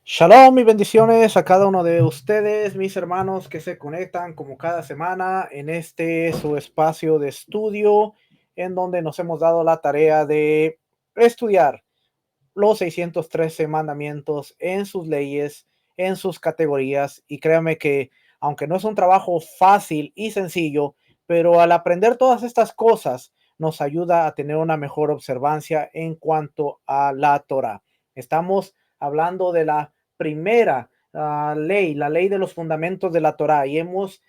Shalom y bendiciones a cada uno de ustedes, mis hermanos que se conectan como cada semana en este su espacio de estudio, en donde nos hemos dado la tarea de estudiar los 613 mandamientos en sus leyes, en sus categorías. Y créame que aunque no es un trabajo fácil y sencillo, pero al aprender todas estas cosas nos ayuda a tener una mejor observancia en cuanto a la Torah. Estamos hablando de la primera ley, la ley de los fundamentos de la Torah, y hemos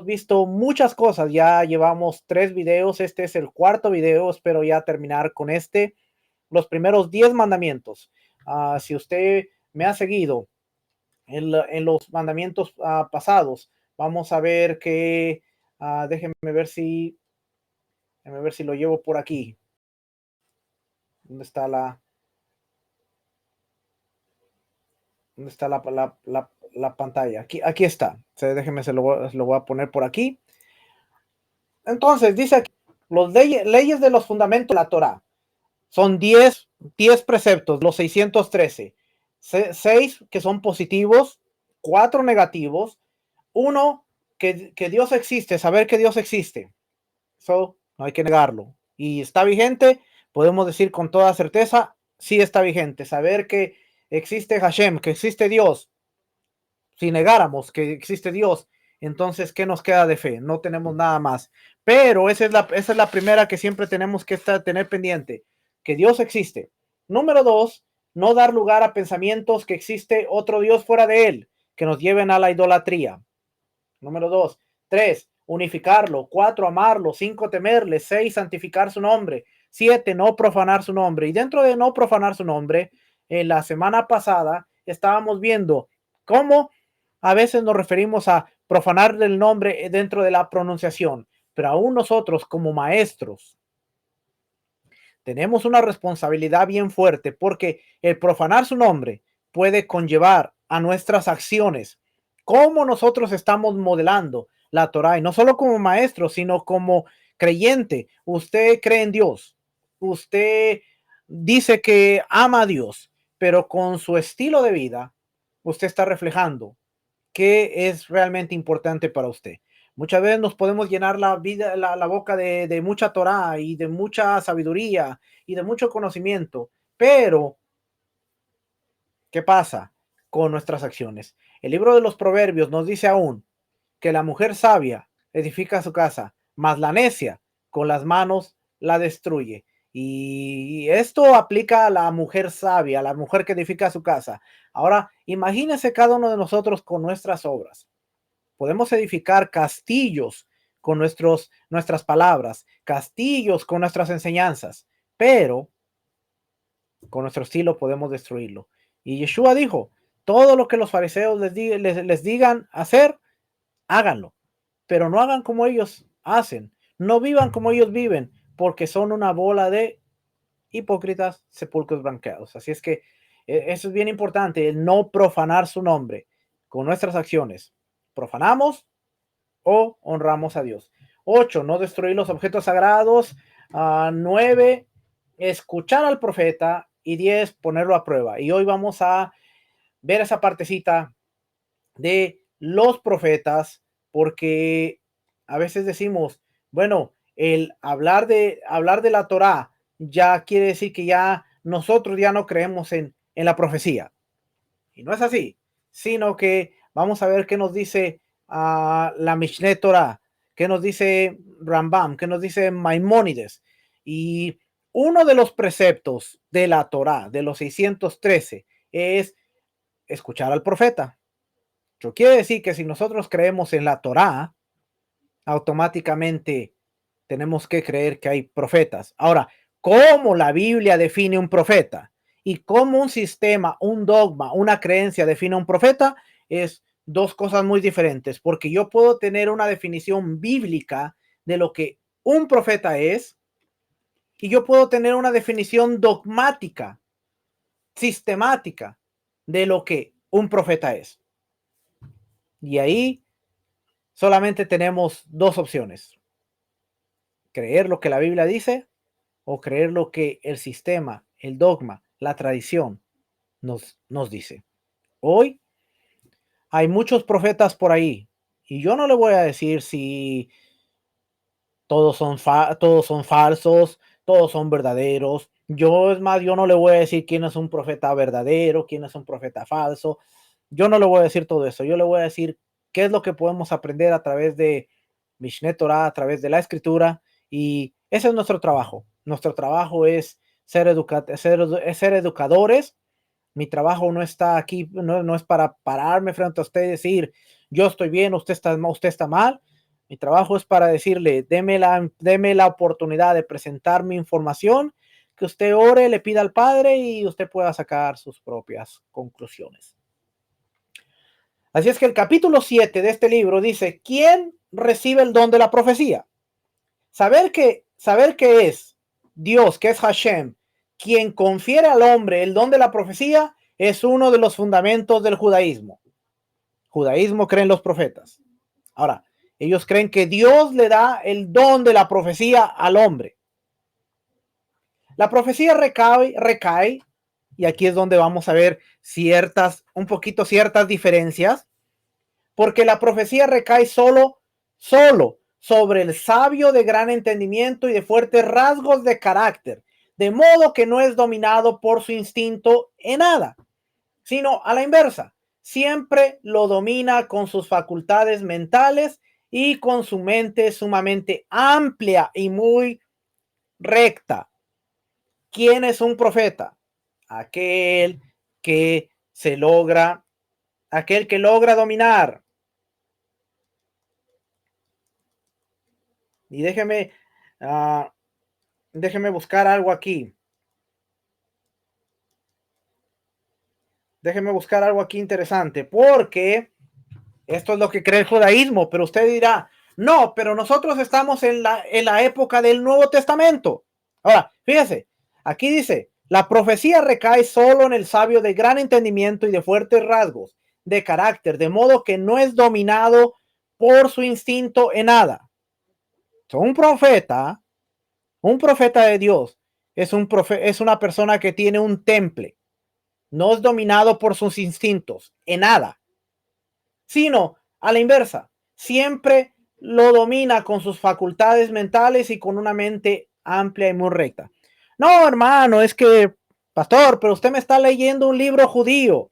visto muchas cosas. Ya llevamos 3 videos, este es el cuarto video, espero ya terminar con los primeros 10 mandamientos. Si usted me ha seguido en los mandamientos pasados, vamos a ver que, déjenme ver si lo llevo por aquí. ¿Dónde está la pantalla? Aquí está. Déjenme, se lo voy a poner por aquí. Entonces, dice aquí, los leyes de los fundamentos de la Torah. Son 10 preceptos, los 613. 6 que son positivos, 4 negativos, uno que Dios existe, saber que Dios existe. Eso no hay que negarlo. Y está vigente, podemos decir con toda certeza, sí está vigente. Saber que existe Hashem, que existe Dios. Si negáramos que existe Dios, entonces, ¿qué nos queda de fe? No tenemos nada más. Pero esa es la primera que siempre tenemos que tener pendiente, que Dios existe. Número 2, no dar lugar a pensamientos que existe otro Dios fuera de él, que nos lleven a la idolatría. Número 2. 3, unificarlo. 4, amarlo. 5, temerle. 6, santificar su nombre. 7, no profanar su nombre. Y dentro de no profanar su nombre, en la semana pasada estábamos viendo cómo a veces nos referimos a profanar el nombre dentro de la pronunciación, pero aún nosotros como maestros tenemos una responsabilidad bien fuerte, porque el profanar su nombre puede conllevar a nuestras acciones, cómo nosotros estamos modelando la Torah, y no solo como maestro, sino como creyente. Usted cree en Dios, usted dice que ama a Dios, pero con su estilo de vida, usted está reflejando qué es realmente importante para usted. Muchas veces nos podemos llenar la boca de mucha Torah y de mucha sabiduría y de mucho conocimiento, pero ¿qué pasa con nuestras acciones? El libro de los Proverbios nos dice aún que la mujer sabia edifica su casa, mas la necia con las manos la destruye. Y esto aplica a la mujer sabia, a la mujer que edifica su casa. Ahora, imagínese cada uno de nosotros con nuestras obras. Podemos edificar castillos con nuestras palabras, castillos con nuestras enseñanzas, pero con nuestro estilo podemos destruirlo. Y Yeshua dijo, todo lo que los fariseos les digan hacer, háganlo, pero no hagan como ellos hacen, no vivan como ellos viven, porque son una bola de hipócritas, sepulcros blanqueados. Así es que eso es bien importante, el no profanar su nombre con nuestras acciones. Profanamos o honramos a Dios. 8, no destruir los objetos sagrados. 9, escuchar al profeta. Y 10, ponerlo a prueba. Y hoy vamos a ver esa partecita de los profetas, porque a veces decimos, bueno, el hablar de la Torá ya quiere decir que ya nosotros ya no creemos en la profecía. Y no es así, sino que vamos a ver qué nos dice la Mishneh Torah, qué nos dice Rambam, qué nos dice Maimónides. Y uno de los preceptos de la Torah, de los 613, es escuchar al profeta. Eso quiere decir que si nosotros creemos en la Torah, automáticamente tenemos que creer que hay profetas. Ahora, ¿cómo la Biblia define un profeta? Y cómo un sistema, un dogma, una creencia define un profeta es dos cosas muy diferentes, porque yo puedo tener una definición bíblica de lo que un profeta es y yo puedo tener una definición dogmática, sistemática de lo que un profeta es. Y ahí solamente tenemos dos opciones: creer lo que la Biblia dice o creer lo que el sistema, el dogma, la tradición nos dice. Hoy hay muchos profetas por ahí y yo no le voy a decir si todos son falsos, todos son verdaderos. Yo, es más, yo no le voy a decir quién es un profeta verdadero, quién es un profeta falso. Yo no le voy a decir todo eso. Yo le voy a decir qué es lo que podemos aprender a través de Mishneh Torah, a través de la escritura. Y ese es nuestro trabajo. Nuestro trabajo es ser educadores. Mi trabajo no está aquí, no es para pararme frente a usted y decir, yo estoy bien, usted está mal. Mi trabajo es para decirle, deme la oportunidad de presentar mi información, que usted ore, le pida al Padre y usted pueda sacar sus propias conclusiones. Así es que el capítulo 7 de este libro dice, ¿quién recibe el don de la profecía? Saber que es Dios, que es Hashem, quien confiere al hombre el don de la profecía, es uno de los fundamentos del judaísmo. Judaísmo creen los profetas. Ahora, ellos creen que Dios le da el don de la profecía al hombre. La profecía recae, y aquí es donde vamos a ver ciertas diferencias, porque la profecía recae solo sobre el sabio de gran entendimiento y de fuertes rasgos de carácter, de modo que no es dominado por su instinto en nada, sino a la inversa. Siempre lo domina con sus facultades mentales y con su mente sumamente amplia y muy recta. ¿Quién es un profeta? Aquel que aquel que logra dominar. Y déjeme buscar algo aquí. Déjeme buscar algo aquí interesante, porque esto es lo que cree el judaísmo, pero usted dirá, no, pero nosotros estamos en la época del Nuevo Testamento. Ahora, fíjese, aquí dice, la profecía recae solo en el sabio de gran entendimiento y de fuertes rasgos de carácter, de modo que no es dominado por su instinto en nada. Un profeta de Dios, es una persona que tiene un temple, no es dominado por sus instintos en nada, sino a la inversa, siempre lo domina con sus facultades mentales y con una mente amplia y muy recta. No, hermano, es que, pastor, pero usted me está leyendo un libro judío.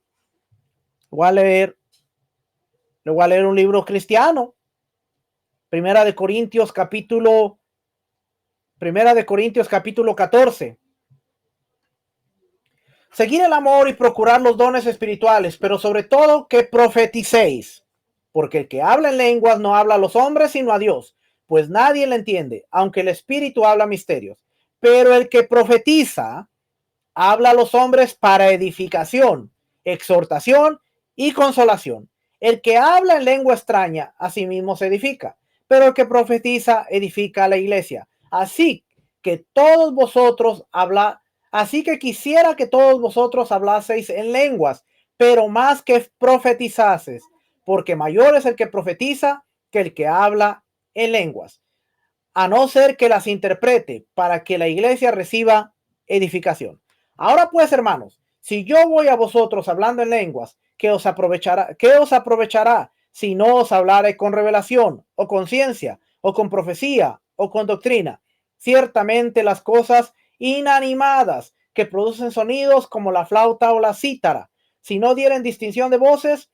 Voy a leer, le voy a leer un libro cristiano. Primera de Corintios capítulo 14. Seguir el amor y procurar los dones espirituales, pero sobre todo que profeticéis, porque el que habla en lenguas no habla a los hombres sino a Dios, pues nadie le entiende, aunque el espíritu habla misterios. Pero el que profetiza habla a los hombres para edificación, exhortación y consolación. El que habla en lengua extraña a sí mismo se edifica, pero el que profetiza edifica a la iglesia. Así que quisiera que todos vosotros hablaseis en lenguas, pero más que profetizases, porque mayor es el que profetiza que el que habla en lenguas, a no ser que las interprete para que la iglesia reciba edificación. Ahora pues, hermanos, si yo voy a vosotros hablando en lenguas, ¿qué os aprovechará si no os hablaré con revelación, o con ciencia, o con profecía, o con doctrina? Ciertamente las cosas inanimadas que producen sonidos como la flauta o la cítara, si no dieren distinción de voces,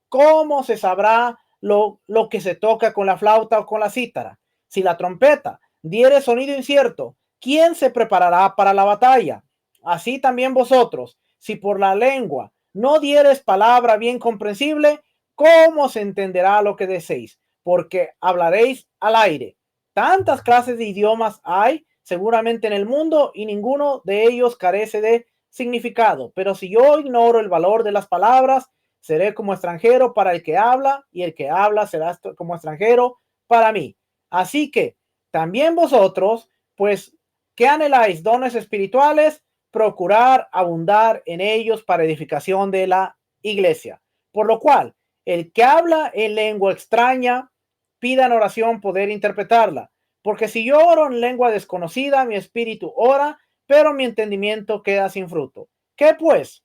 ¿cómo se sabrá lo que se toca con la flauta o con la cítara? Si la trompeta diere sonido incierto, ¿quién se preparará para la batalla? Así también vosotros, si por la lengua no dieres palabra bien comprensible, ¿cómo se entenderá lo que decéis? Porque hablaréis al aire. Tantas clases de idiomas hay seguramente en el mundo y ninguno de ellos carece de significado. Pero si yo ignoro el valor de las palabras, seré como extranjero para el que habla y el que habla será como extranjero para mí. Así que también vosotros, pues, ¿qué anheláis? Dones espirituales, procurar abundar en ellos para edificación de la iglesia. Por lo cual, el que habla en lengua extraña, pida en oración poder interpretarla. Porque si yo oro en lengua desconocida, mi espíritu ora, pero mi entendimiento queda sin fruto. ¿Qué pues?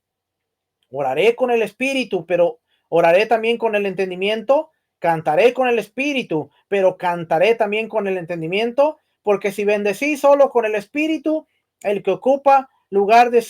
Oraré con el espíritu, pero oraré también con el entendimiento. Cantaré con el espíritu, pero cantaré también con el entendimiento. Porque si bendecís solo con el espíritu, el que ocupa lugar de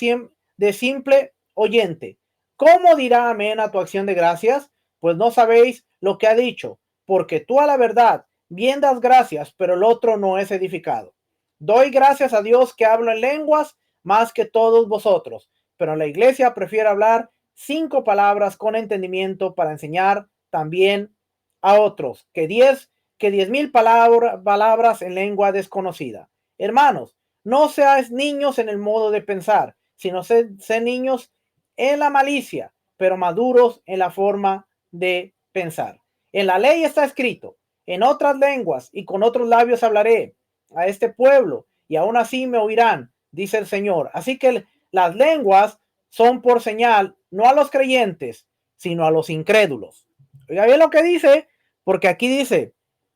simple oyente, ¿cómo dirá amén a tu acción de gracias? Pues no sabéis lo que ha dicho, porque tú a la verdad bien das gracias, pero el otro no es edificado. Doy gracias a Dios que hablo en lenguas más que todos vosotros, pero la iglesia prefiere hablar 5 palabras con entendimiento para enseñar también a otros que 10,000 palabras en lengua desconocida. Hermanos, no seáis niños en el modo de pensar, sino sed niños en la malicia, pero maduros en la forma de pensar. En la ley está escrito, en otras lenguas y con otros labios hablaré a este pueblo y aún así me oirán, dice el Señor. Así que las lenguas son por señal, no a los creyentes, sino a los incrédulos. Oiga bien lo que dice, porque aquí dice,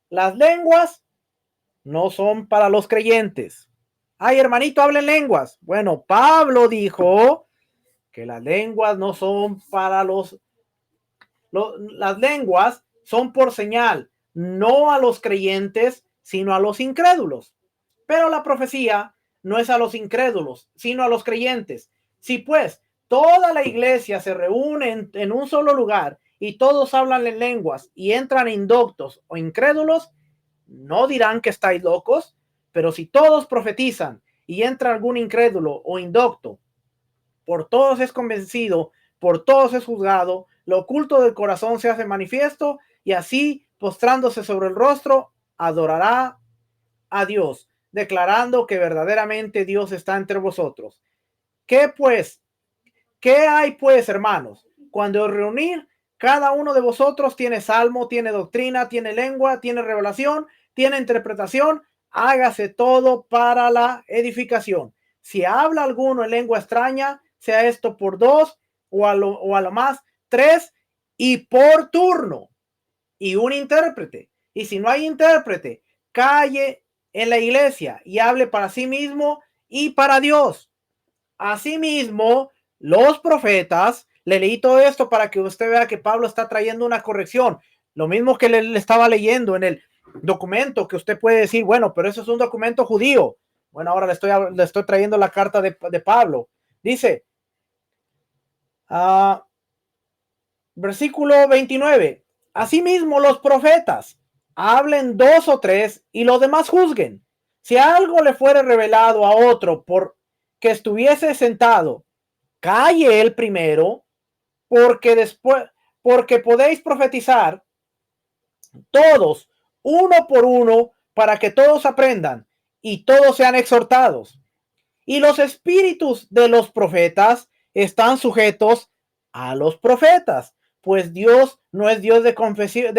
las lenguas no son para los creyentes. Ay, hermanito, hablen lenguas. Bueno, Pablo dijo que las lenguas no son para las lenguas son por señal, no a los creyentes, sino a los incrédulos. Pero la profecía no es a los incrédulos, sino a los creyentes. Si pues toda la iglesia se reúne en un solo lugar y todos hablan en lenguas y entran indoctos o incrédulos, no dirán que estáis locos, pero si todos profetizan y entra algún incrédulo o indocto, por todos es convencido, por todos es juzgado, lo oculto del corazón se hace manifiesto y así, postrándose sobre el rostro, adorará a Dios, declarando que verdaderamente Dios está entre vosotros. ¿Qué pues? ¿Qué hay pues, hermanos? Cuando os reunir, cada uno de vosotros tiene salmo, tiene doctrina, tiene lengua, tiene revelación, tiene interpretación, hágase todo para la edificación. Si habla alguno en lengua extraña, sea esto por 2 o a lo más 3 y por turno y un intérprete. Y si no hay intérprete, calle en la iglesia y hable para sí mismo y para Dios. Asimismo, los profetas, le leí todo esto para que usted vea que Pablo está trayendo una corrección. Lo mismo que le estaba leyendo en el documento, que usted puede decir, bueno, pero eso es un documento judío. Bueno, ahora le estoy trayendo la carta de Pablo. Dice, versículo 29. Asimismo, los profetas hablen 2 o 3 y los demás juzguen. Si algo le fuere revelado a otro por que estuviese sentado, calle el primero, porque podéis profetizar todos, uno por uno, para que todos aprendan y todos sean exhortados. Y los espíritus de los profetas están sujetos a los profetas, pues Dios no es Dios de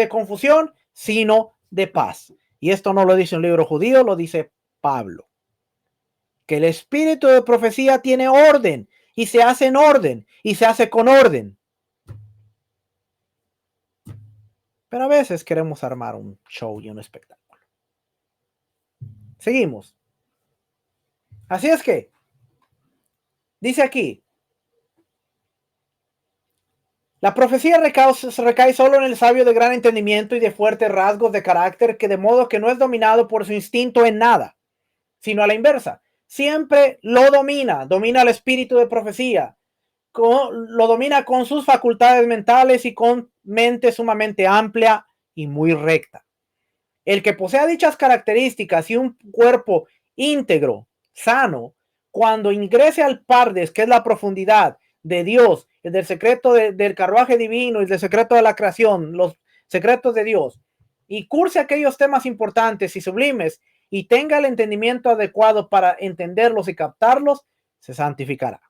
confusión, sino de paz. Y esto no lo dice un libro judío, lo dice Pablo. Que el espíritu de profecía tiene orden y se hace en orden y se hace con orden. Pero a veces queremos armar un show y un espectáculo. Seguimos. Así es que, dice aquí, la profecía recae solo en el sabio de gran entendimiento y de fuertes rasgos de carácter, que de modo que no es dominado por su instinto en nada, sino a la inversa. Siempre lo domina el espíritu de profecía, lo domina con sus facultades mentales y con mente sumamente amplia y muy recta. El que posea dichas características y un cuerpo íntegro, sano, cuando ingrese al Pardes, que es la profundidad de Dios, del secreto del carruaje divino y del secreto de la creación, los secretos de Dios, y curse aquellos temas importantes y sublimes y tenga el entendimiento adecuado para entenderlos y captarlos, se santificará.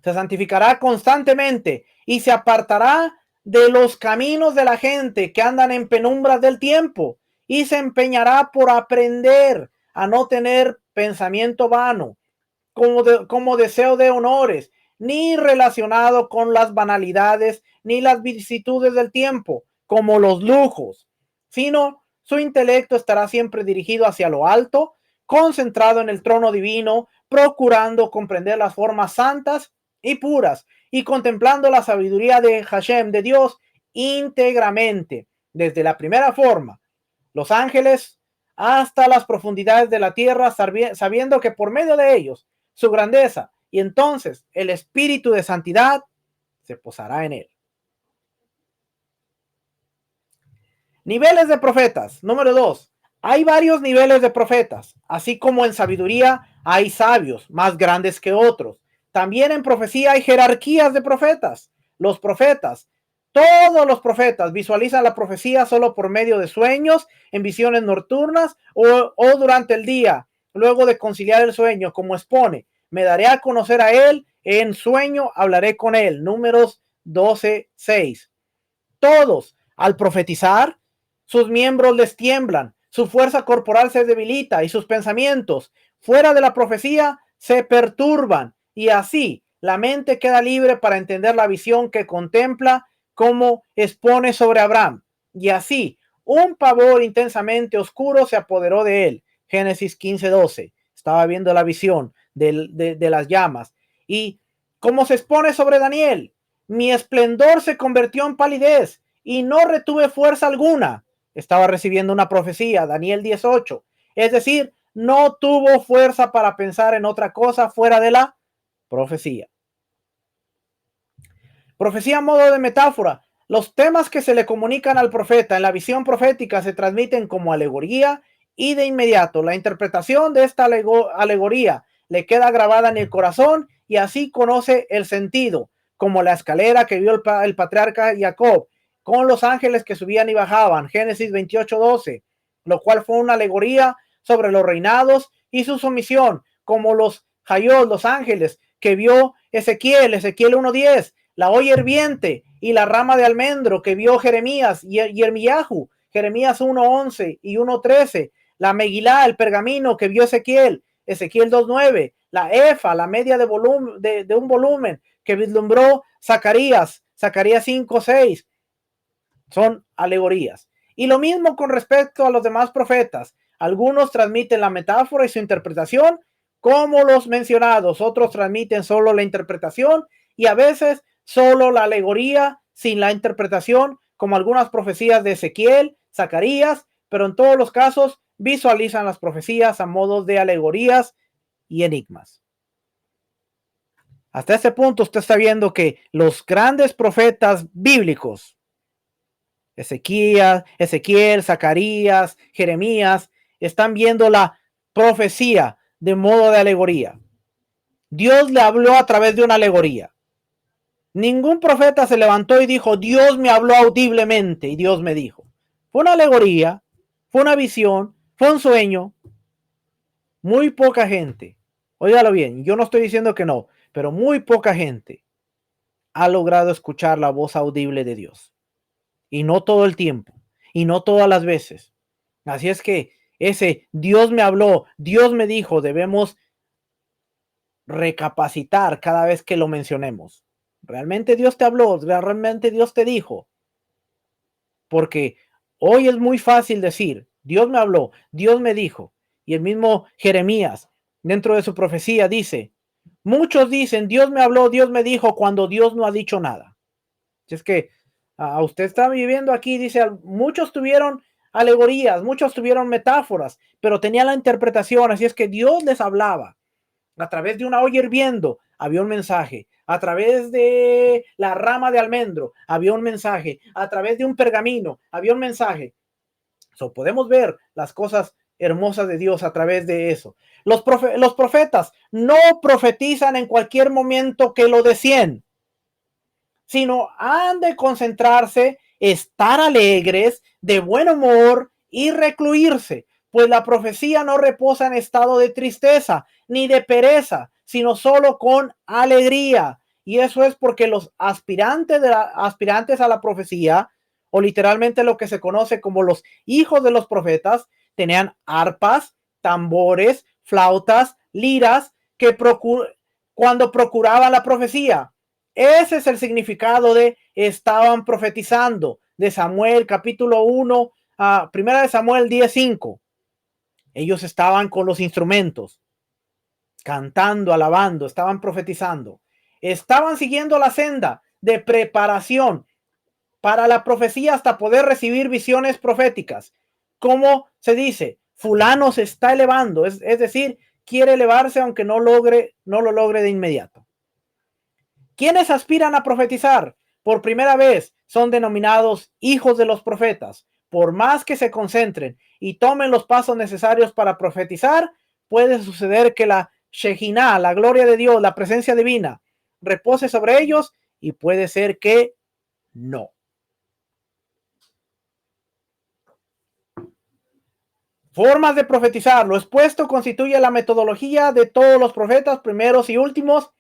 Se santificará constantemente y se apartará de los caminos de la gente que andan en penumbras del tiempo y se empeñará por aprender a no tener pensamiento vano, como deseo de honores, ni relacionado con las banalidades ni las vicisitudes del tiempo, como los lujos, sino su intelecto estará siempre dirigido hacia lo alto, concentrado en el trono divino, procurando comprender las formas santas y puras y contemplando la sabiduría de Hashem, de Dios, íntegramente, desde la primera forma, los ángeles, hasta las profundidades de la tierra, sabiendo que por medio de ellos su grandeza y entonces el espíritu de santidad se posará en él. Niveles de profetas. Número 2. Hay varios niveles de profetas, así como en sabiduría hay sabios más grandes que otros. También en profecía hay jerarquías de profetas. Los profetas, todos los profetas visualizan la profecía solo por medio de sueños, en visiones nocturnas o durante el día, luego de conciliar el sueño, como expone. Me daré a conocer a él, en sueño hablaré con él. Números 12:6. Todos, al profetizar, sus miembros les tiemblan, su fuerza corporal se debilita y sus pensamientos, fuera de la profecía, se perturban. Y así, la mente queda libre para entender la visión que contempla, como expone sobre Abraham. Y así, un pavor intensamente oscuro se apoderó de él. Génesis 15:12. Estaba viendo la visión de las llamas. Y como se expone sobre Daniel, mi esplendor se convirtió en palidez y no retuve fuerza alguna. Estaba recibiendo una profecía, Daniel 18. Es decir, no tuvo fuerza para pensar en otra cosa fuera de la profecía. Profecía a modo de metáfora. Los temas que se le comunican al profeta en la visión profética se transmiten como alegoría y de inmediato la interpretación de esta alegoría le queda grabada en el corazón y así conoce el sentido, como la escalera que vio el patriarca Jacob con los ángeles que subían y bajaban, Génesis 28:12, lo cual fue una alegoría sobre los reinados y su sumisión, como los Hayot, los ángeles que vio Ezequiel 1:10, la olla hirviente y la rama de almendro que vio Jeremías y Jeremías, Jeremías 1:11 y 1:13, la Megilá, el pergamino que vio Ezequiel 2:9, la efa, la media de un volumen que vislumbró Zacarías 5:6, son alegorías. Y lo mismo con respecto a los demás profetas. Algunos transmiten la metáfora y su interpretación, como los mencionados. Otros transmiten solo la interpretación y a veces solo la alegoría sin la interpretación, como algunas profecías de Ezequiel, Zacarías, pero en todos los casos visualizan las profecías a modo de alegorías y enigmas. Hasta este punto usted está viendo que los grandes profetas bíblicos, Ezequiel, Zacarías, Jeremías, están viendo la profecía de modo de alegoría. Dios le habló a través de una alegoría. Ningún profeta se levantó y dijo, Dios me habló audiblemente y Dios me dijo. Fue una alegoría, fue una visión, fue un sueño. Muy poca gente, óigalo bien, yo no estoy diciendo que no, pero muy poca gente ha logrado escuchar la voz audible de Dios. Y no todo el tiempo, y no todas las veces. Así es que ese Dios me habló, Dios me dijo, debemos recapacitar cada vez que lo mencionemos. ¿Realmente Dios te habló? ¿Realmente Dios te dijo? Porque hoy es muy fácil decir, Dios me habló, Dios me dijo. Y el mismo Jeremías, dentro de su profecía, dice, muchos dicen, Dios me habló, Dios me dijo, cuando Dios no ha dicho nada. Es que usted está viviendo aquí, dice, muchos tuvieron alegorías, muchos tuvieron metáforas, pero tenía la interpretación, así es que Dios les hablaba. A través de una olla hirviendo había un mensaje, a través de la rama de almendro había un mensaje, a través de un pergamino había un mensaje. Podemos ver las cosas hermosas de Dios a través de eso. Los profetas no profetizan en cualquier momento que lo deseen, sino han de concentrarse estar alegres, de buen humor y recluirse, pues la profecía no reposa en estado de tristeza ni de pereza, sino solo con alegría. Y eso es porque los aspirantes a la profecía, o literalmente lo que se conoce como los hijos de los profetas, tenían arpas, tambores, flautas, liras, que cuando procuraban la profecía. Ese es el significado de estaban profetizando, de Samuel capítulo 1, primera de Samuel 10:5. Ellos estaban con los instrumentos, cantando, alabando, estaban profetizando. Estaban siguiendo la senda de preparación para la profecía hasta poder recibir visiones proféticas. Como se dice, fulano se está elevando, es decir, quiere elevarse aunque no lo logre de inmediato. Quienes aspiran a profetizar por primera vez son denominados hijos de los profetas. Por más que se concentren y tomen los pasos necesarios para profetizar, puede suceder que la Shejinah, la gloria de Dios, la presencia divina, repose sobre ellos y puede ser que no. Formas de profetizar. Lo expuesto constituye la metodología de todos los profetas, primeros y últimos,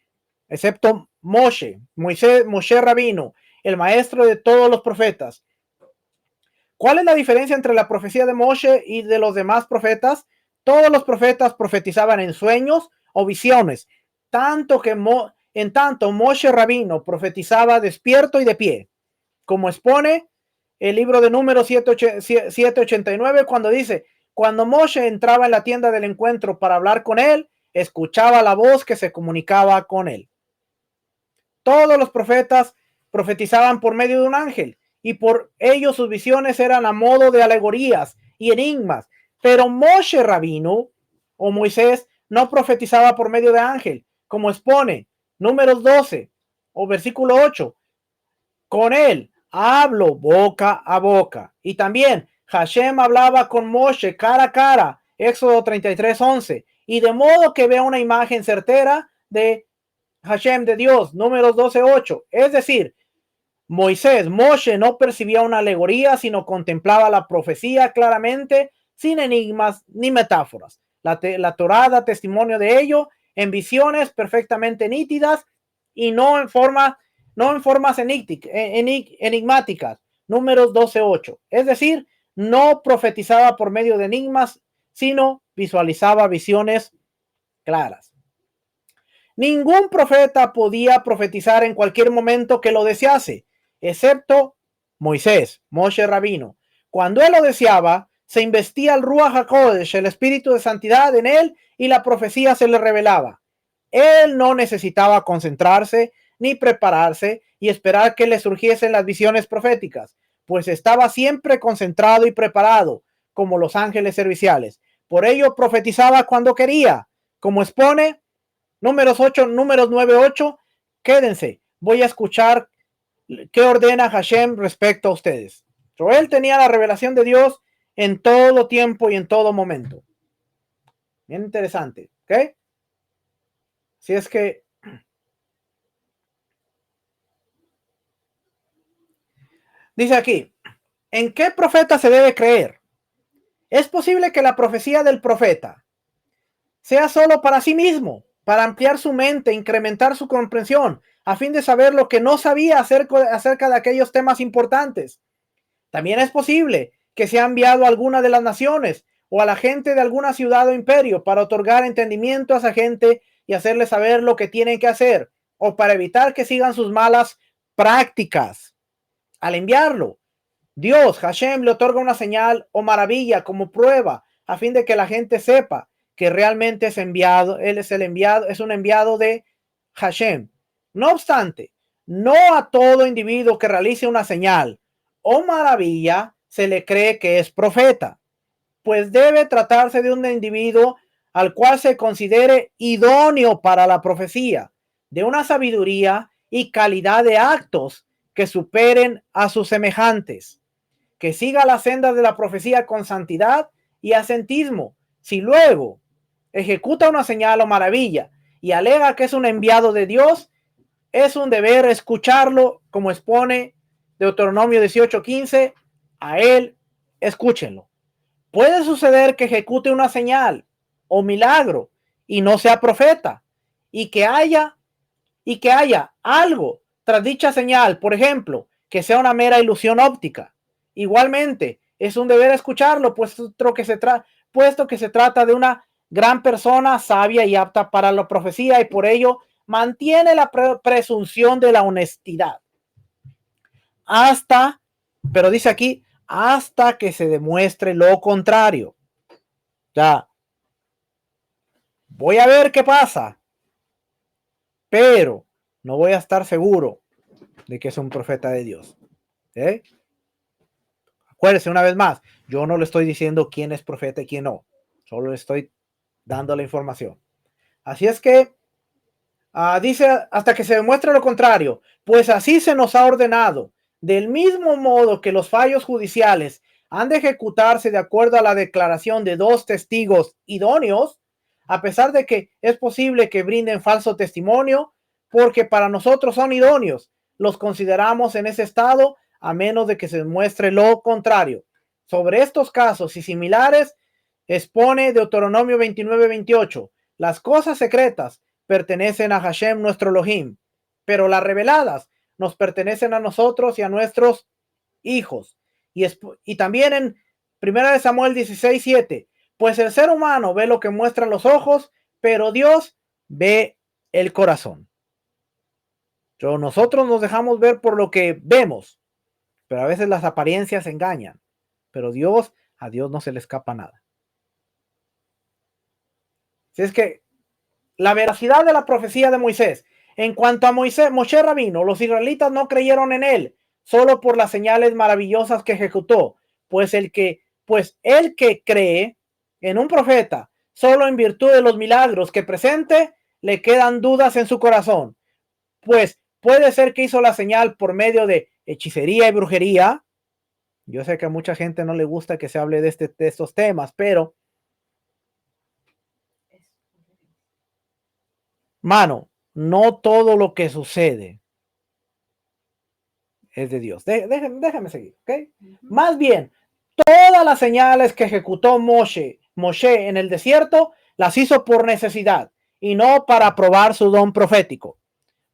excepto Moshe Rabino, el maestro de todos los profetas. ¿Cuál es la diferencia entre la profecía de Moshe y de los demás profetas? Todos los profetas profetizaban en sueños o visiones, en tanto Moshe Rabino profetizaba despierto y de pie, como expone el libro de Números 7:89, cuando dice: cuando Moshe entraba en la tienda del encuentro para hablar con él, escuchaba la voz que se comunicaba con él. Todos los profetas profetizaban por medio de un ángel, y por ello sus visiones eran a modo de alegorías y enigmas. Pero Moshe Rabino, o Moisés, no profetizaba por medio de ángel, como expone Números 12 o versículo 8. Con él hablo boca a boca. Y también Hashem hablaba con Moshe cara a cara, Éxodo 33:11. Y de modo que vea una imagen certera de Hashem, de Dios, Números 12:8. Es decir, Moshe no percibía una alegoría, sino contemplaba la profecía claramente, sin enigmas ni metáforas. La Torá da testimonio de ello en visiones perfectamente nítidas y no en formas enigmáticas. Números 12:8. Es decir, no profetizaba por medio de enigmas, sino visualizaba visiones claras. Ningún profeta podía profetizar en cualquier momento que lo desease, excepto Moshe Rabino. Cuando él lo deseaba, se investía el Ruach HaKodesh, el espíritu de santidad, en él, y la profecía se le revelaba. Él no necesitaba concentrarse ni prepararse y esperar que le surgiesen las visiones proféticas, pues estaba siempre concentrado y preparado, como los ángeles serviciales. Por ello profetizaba cuando quería, como expone Números 9:8. Quédense, voy a escuchar qué ordena Hashem respecto a ustedes. Pero él tenía la revelación de Dios en todo tiempo y en todo momento. Bien interesante, ¿ok? Si es que dice aquí, ¿en qué profeta se debe creer? Es posible que la profecía del profeta sea solo para sí mismo, para ampliar su mente, incrementar su comprensión, a fin de saber lo que no sabía acerca de aquellos temas importantes. También es posible que sea enviado a alguna de las naciones o a la gente de alguna ciudad o imperio para otorgar entendimiento a esa gente y hacerles saber lo que tienen que hacer, o para evitar que sigan sus malas prácticas. Al enviarlo, Dios, Hashem, le otorga una señal o maravilla como prueba a fin de que la gente sepa que realmente es enviado. Él es el enviado, es un enviado de Hashem. No obstante, no a todo individuo que realice una señal o maravilla se le cree que es profeta, pues debe tratarse de un individuo al cual se considere idóneo para la profecía, de una sabiduría y calidad de actos que superen a sus semejantes, que siga la senda de la profecía con santidad y asentismo. Si luego ejecuta una señal o maravilla y alega que es un enviado de Dios, es un deber escucharlo, como expone Deuteronomio 18:15, a él escúchenlo. Puede suceder que ejecute una señal o milagro y no sea profeta, y que haya algo tras dicha señal, por ejemplo, que sea una mera ilusión óptica. Igualmente, es un deber escucharlo, puesto que se trata de una gran persona sabia y apta para la profecía, y por ello mantiene la presunción de la honestidad. Pero dice aquí, hasta que se demuestre lo contrario. Ya, voy a ver qué pasa, pero no voy a estar seguro de que es un profeta de Dios. ¿Eh? Acuérdense una vez más, yo no le estoy diciendo quién es profeta y quién no, solo le estoy dando la información. Así es que dice hasta que se demuestre lo contrario, pues así se nos ha ordenado. Del mismo modo que los fallos judiciales han de ejecutarse de acuerdo a la declaración de dos testigos idóneos, a pesar de que es posible que brinden falso testimonio, porque para nosotros son idóneos, los consideramos en ese estado a menos de que se demuestre lo contrario. Sobre estos casos y similares, expone Deuteronomio 29:28, las cosas secretas pertenecen a Hashem nuestro Elohim, pero las reveladas nos pertenecen a nosotros y a nuestros hijos. Y también en 1 Samuel 16:7, pues el ser humano ve lo que muestran los ojos, pero Dios ve el corazón. Nosotros nos dejamos ver por lo que vemos, pero a veces las apariencias engañan, pero a Dios no se le escapa nada. Si es que la veracidad de la profecía de Moisés. En cuanto a Moshe Rabino, los israelitas no creyeron en él solo por las señales maravillosas que ejecutó, pues el que cree en un profeta solo en virtud de los milagros que presente, le quedan dudas en su corazón, pues puede ser que hizo la señal por medio de hechicería y brujería. Yo sé que a mucha gente no le gusta que se hable de estos temas, pero mano, no todo lo que sucede es de Dios. Déjame seguir, ¿ok? Más bien, todas las señales que ejecutó Moshe en el desierto las hizo por necesidad y no para probar su don profético.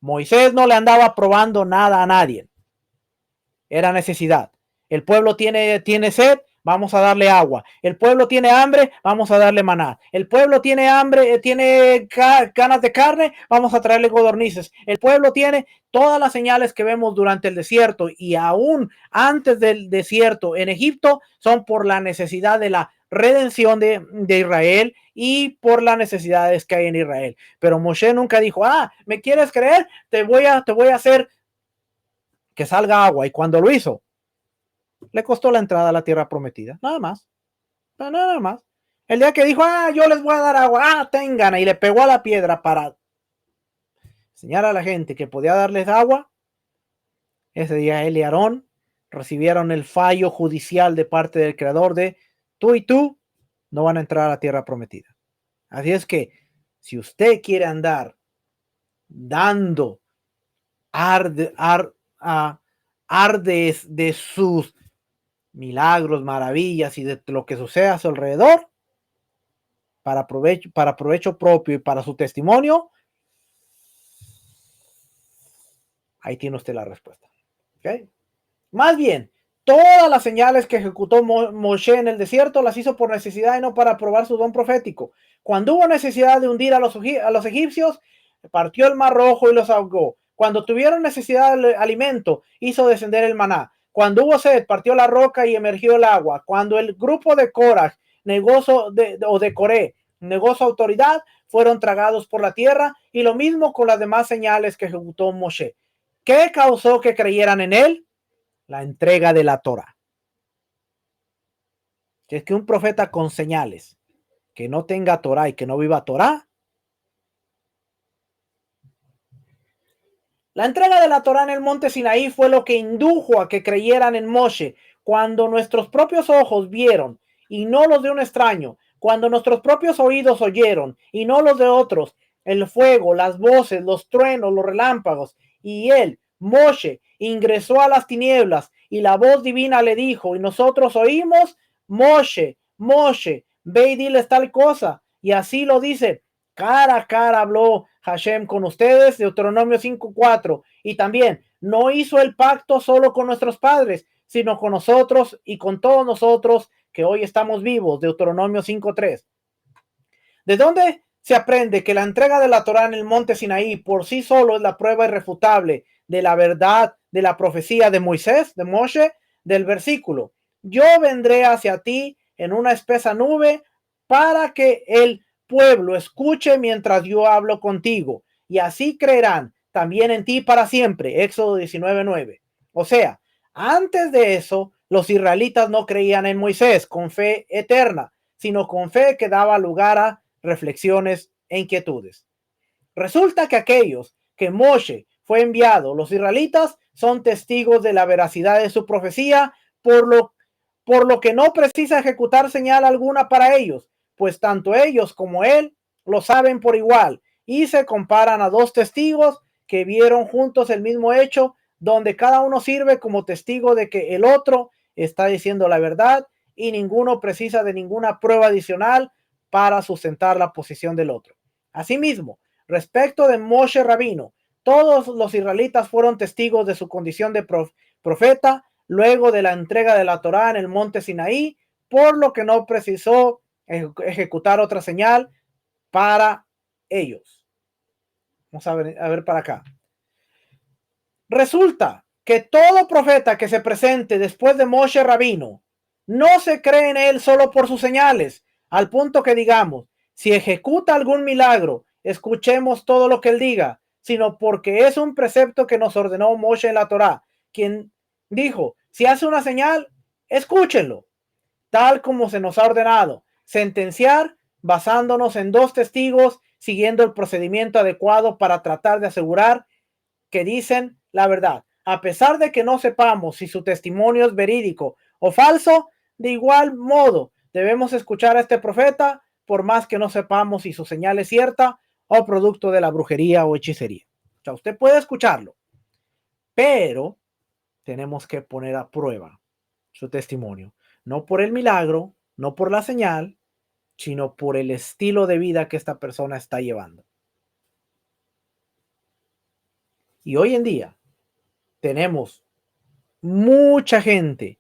Moisés no le andaba probando nada a nadie. Era necesidad. El pueblo tiene sed, vamos a darle agua. El pueblo tiene hambre, vamos a darle maná. El pueblo tiene hambre, tiene ganas de carne, vamos a traerle codornices. El pueblo tiene todas las señales que vemos durante el desierto y aún antes del desierto en Egipto son por la necesidad de la redención de Israel y por las necesidades que hay en Israel. Pero Moshe nunca dijo, ¿me quieres creer? Te voy a hacer que salga agua. Y cuando lo hizo, le costó la entrada a la tierra prometida. Nada más. Nada más. El día que dijo, yo les voy a dar agua, tengan, y le pegó a la piedra para enseñar a la gente que podía darles agua, ese día él y Aarón recibieron el fallo judicial de parte del creador de tú y tú no van a entrar a la tierra prometida. Así es que si usted quiere andar dando ardes de sus milagros, maravillas y de lo que sucede a su alrededor para provecho propio y para su testimonio, ahí tiene usted la respuesta. ¿Okay? Más bien, todas las señales que ejecutó Moshe en el desierto las hizo por necesidad y no para probar su don profético. Cuando hubo necesidad de hundir a los egipcios, partió el mar rojo y los ahogó. Cuando tuvieron necesidad de alimento, hizo descender el maná. Cuando hubo sed, partió la roca y emergió el agua. Cuando el grupo de Korah de Coré negó su autoridad, fueron tragados por la tierra, y lo mismo con las demás señales que ejecutó Moshe. ¿Qué causó que creyeran en él? La entrega de la Torah. Que es que un profeta con señales que no tenga Torah y que no viva Torah. La entrega de la Torah en el monte Sinaí fue lo que indujo a que creyeran en Moshe. Cuando nuestros propios ojos vieron y no los de un extraño, cuando nuestros propios oídos oyeron y no los de otros, el fuego, las voces, los truenos, los relámpagos, y él, Moshe, ingresó a las tinieblas y la voz divina le dijo, y nosotros oímos, Moshe, Moshe, ve y diles tal cosa. Y así lo dice, cara a cara habló Hashem con ustedes, Deuteronomio 5:4. Y también, no hizo el pacto solo con nuestros padres, sino con nosotros y con todos nosotros que hoy estamos vivos, Deuteronomio 5:3. ¿De dónde se aprende que la entrega de la Torá en el monte Sinaí por sí solo es la prueba irrefutable de la verdad de la profecía de Moisés, de Moshe, del versículo? Yo vendré hacia ti en una espesa nube para que el pueblo escuche mientras yo hablo contigo, y así creerán también en ti para siempre. Éxodo 19:9. O sea, antes de eso, los israelitas no creían en Moisés con fe eterna, sino con fe que daba lugar a reflexiones e inquietudes. Resulta que aquellos que Moshe fue enviado, los israelitas, son testigos de la veracidad de su profecía, por lo que no precisa ejecutar señal alguna para ellos, pues tanto ellos como él lo saben por igual y se comparan a dos testigos que vieron juntos el mismo hecho, donde cada uno sirve como testigo de que el otro está diciendo la verdad y ninguno precisa de ninguna prueba adicional para sustentar la posición del otro. Asimismo, respecto de Moshe Rabino, todos los israelitas fueron testigos de su condición de profeta luego de la entrega de la Torá en el monte Sinaí, por lo que no precisó ejecutar otra señal para ellos. Vamos a ver para acá. Resulta que todo profeta que se presente después de Moshe Rabino no se cree en él solo por sus señales, al punto que digamos, si ejecuta algún milagro, escuchemos todo lo que él diga, sino porque es un precepto que nos ordenó Moshe en la Torá, quien dijo, si hace una señal, escúchenlo, tal como se nos ha ordenado, sentenciar basándonos en dos testigos, siguiendo el procedimiento adecuado para tratar de asegurar que dicen la verdad, a pesar de que no sepamos si su testimonio es verídico o falso. De igual modo, debemos escuchar a este profeta, por más que no sepamos si su señal es cierta o producto de la brujería o hechicería. O sea, usted puede escucharlo, pero tenemos que poner a prueba su testimonio, no por el milagro, no por la señal, sino por el estilo de vida que esta persona está llevando. Y hoy en día tenemos mucha gente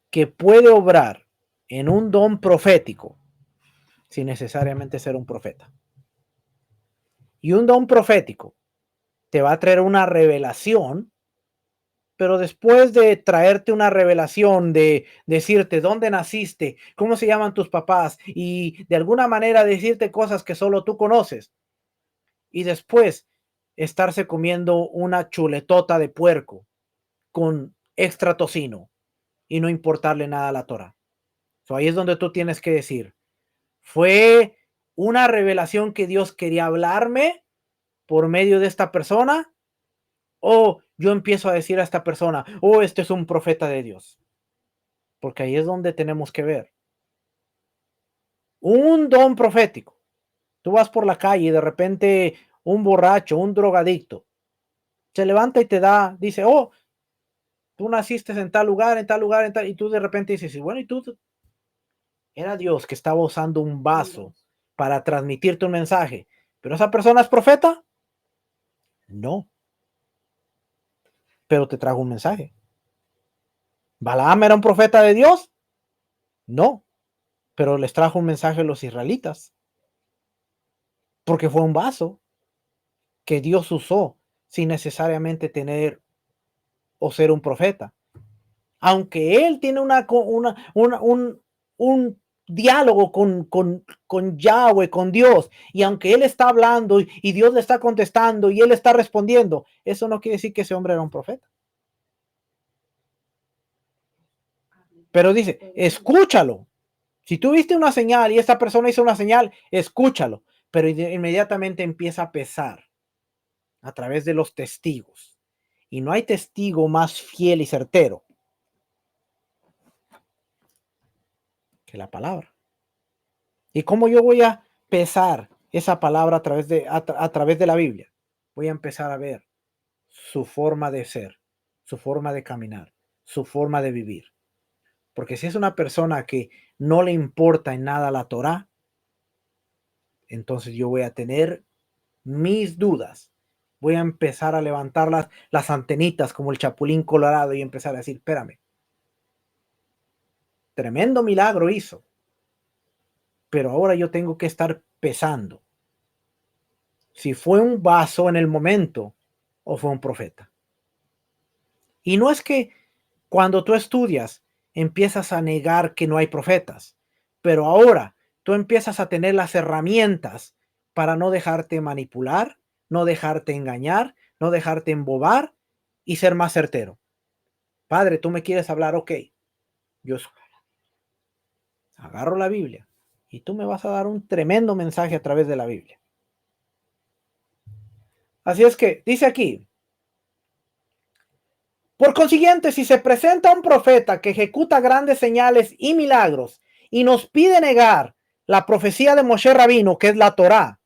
que puede obrar en un don profético sin necesariamente ser un profeta. Y un don profético te va a traer una revelación, pero después de traerte una revelación, de decirte dónde naciste, cómo se llaman tus papás y de alguna manera decirte cosas que solo tú conoces, y después estarse comiendo una chuletota de puerco con extra tocino y no importarle nada a la Torah. So, ahí es donde tú tienes que decir, ¿fue una revelación que Dios quería hablarme por medio de esta persona? ¿O yo empiezo a decir a esta persona, oh, este es un profeta de Dios? Porque ahí es donde tenemos que ver. Un don profético. Tú vas por la calle y de repente un borracho, un drogadicto, se levanta y te da, dice, oh, tú naciste en tal lugar, en tal lugar, en tal, y tú de repente dices, bueno, y tú, era Dios que estaba usando un vaso para transmitirte un mensaje, pero esa persona es profeta. No, pero te trajo un mensaje. ¿Balaam era un profeta de Dios? No, pero les trajo un mensaje a los israelitas, porque fue un vaso que Dios usó sin necesariamente tener o ser un profeta. Aunque él tiene un diálogo con Yahweh, con Dios, y aunque él está hablando y Dios le está contestando y él está respondiendo, eso no quiere decir que ese hombre era un profeta. Pero dice, escúchalo. Si tú viste una señal y esta persona hizo una señal, escúchalo. Pero inmediatamente empieza a pesar a través de los testigos. Y no hay testigo más fiel y certero que la palabra. ¿Y cómo yo voy a pesar esa palabra a través de la Biblia? Voy a empezar a ver su forma de ser, su forma de caminar, su forma de vivir. Porque si es una persona que no le importa en nada la Torá, entonces yo voy a tener mis dudas. Voy a empezar a levantar las antenitas como el chapulín colorado y empezar a decir, espérame, tremendo milagro hizo, pero ahora yo tengo que estar pesando si fue un vaso en el momento o fue un profeta. Y no es que cuando tú estudias empiezas a negar que no hay profetas, pero ahora tú empiezas a tener las herramientas para no dejarte manipular, no dejarte engañar, no dejarte embobar y ser más certero. Padre, tú me quieres hablar, ok, yo agarro la Biblia y tú me vas a dar un tremendo mensaje a través de la Biblia. Así es que dice aquí, por consiguiente, si se presenta un profeta que ejecuta grandes señales y milagros y nos pide negar la profecía de Moshe Rabino, que es la Torá,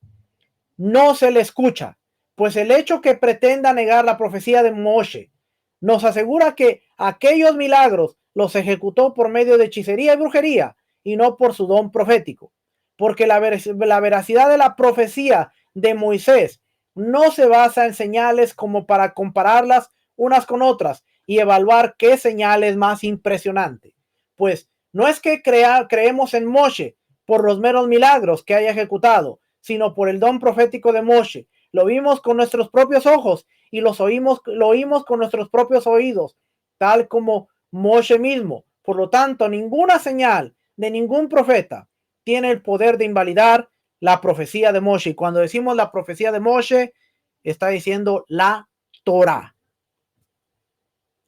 no se le escucha, pues el hecho que pretenda negar la profecía de Moshe nos asegura que aquellos milagros los ejecutó por medio de hechicería y brujería y no por su don profético, porque la veracidad de la profecía de Moisés no se basa en señales como para compararlas unas con otras y evaluar qué señal es más impresionante. Pues no es que creemos en Moshe por los meros milagros que haya ejecutado, sino por el don profético de Moshe. Lo vimos con nuestros propios ojos y lo oímos con nuestros propios oídos, tal como Moshe mismo. Por lo tanto, ninguna señal de ningún profeta tiene el poder de invalidar la profecía de Moshe. Y cuando decimos la profecía de Moshe, está diciendo la Torah.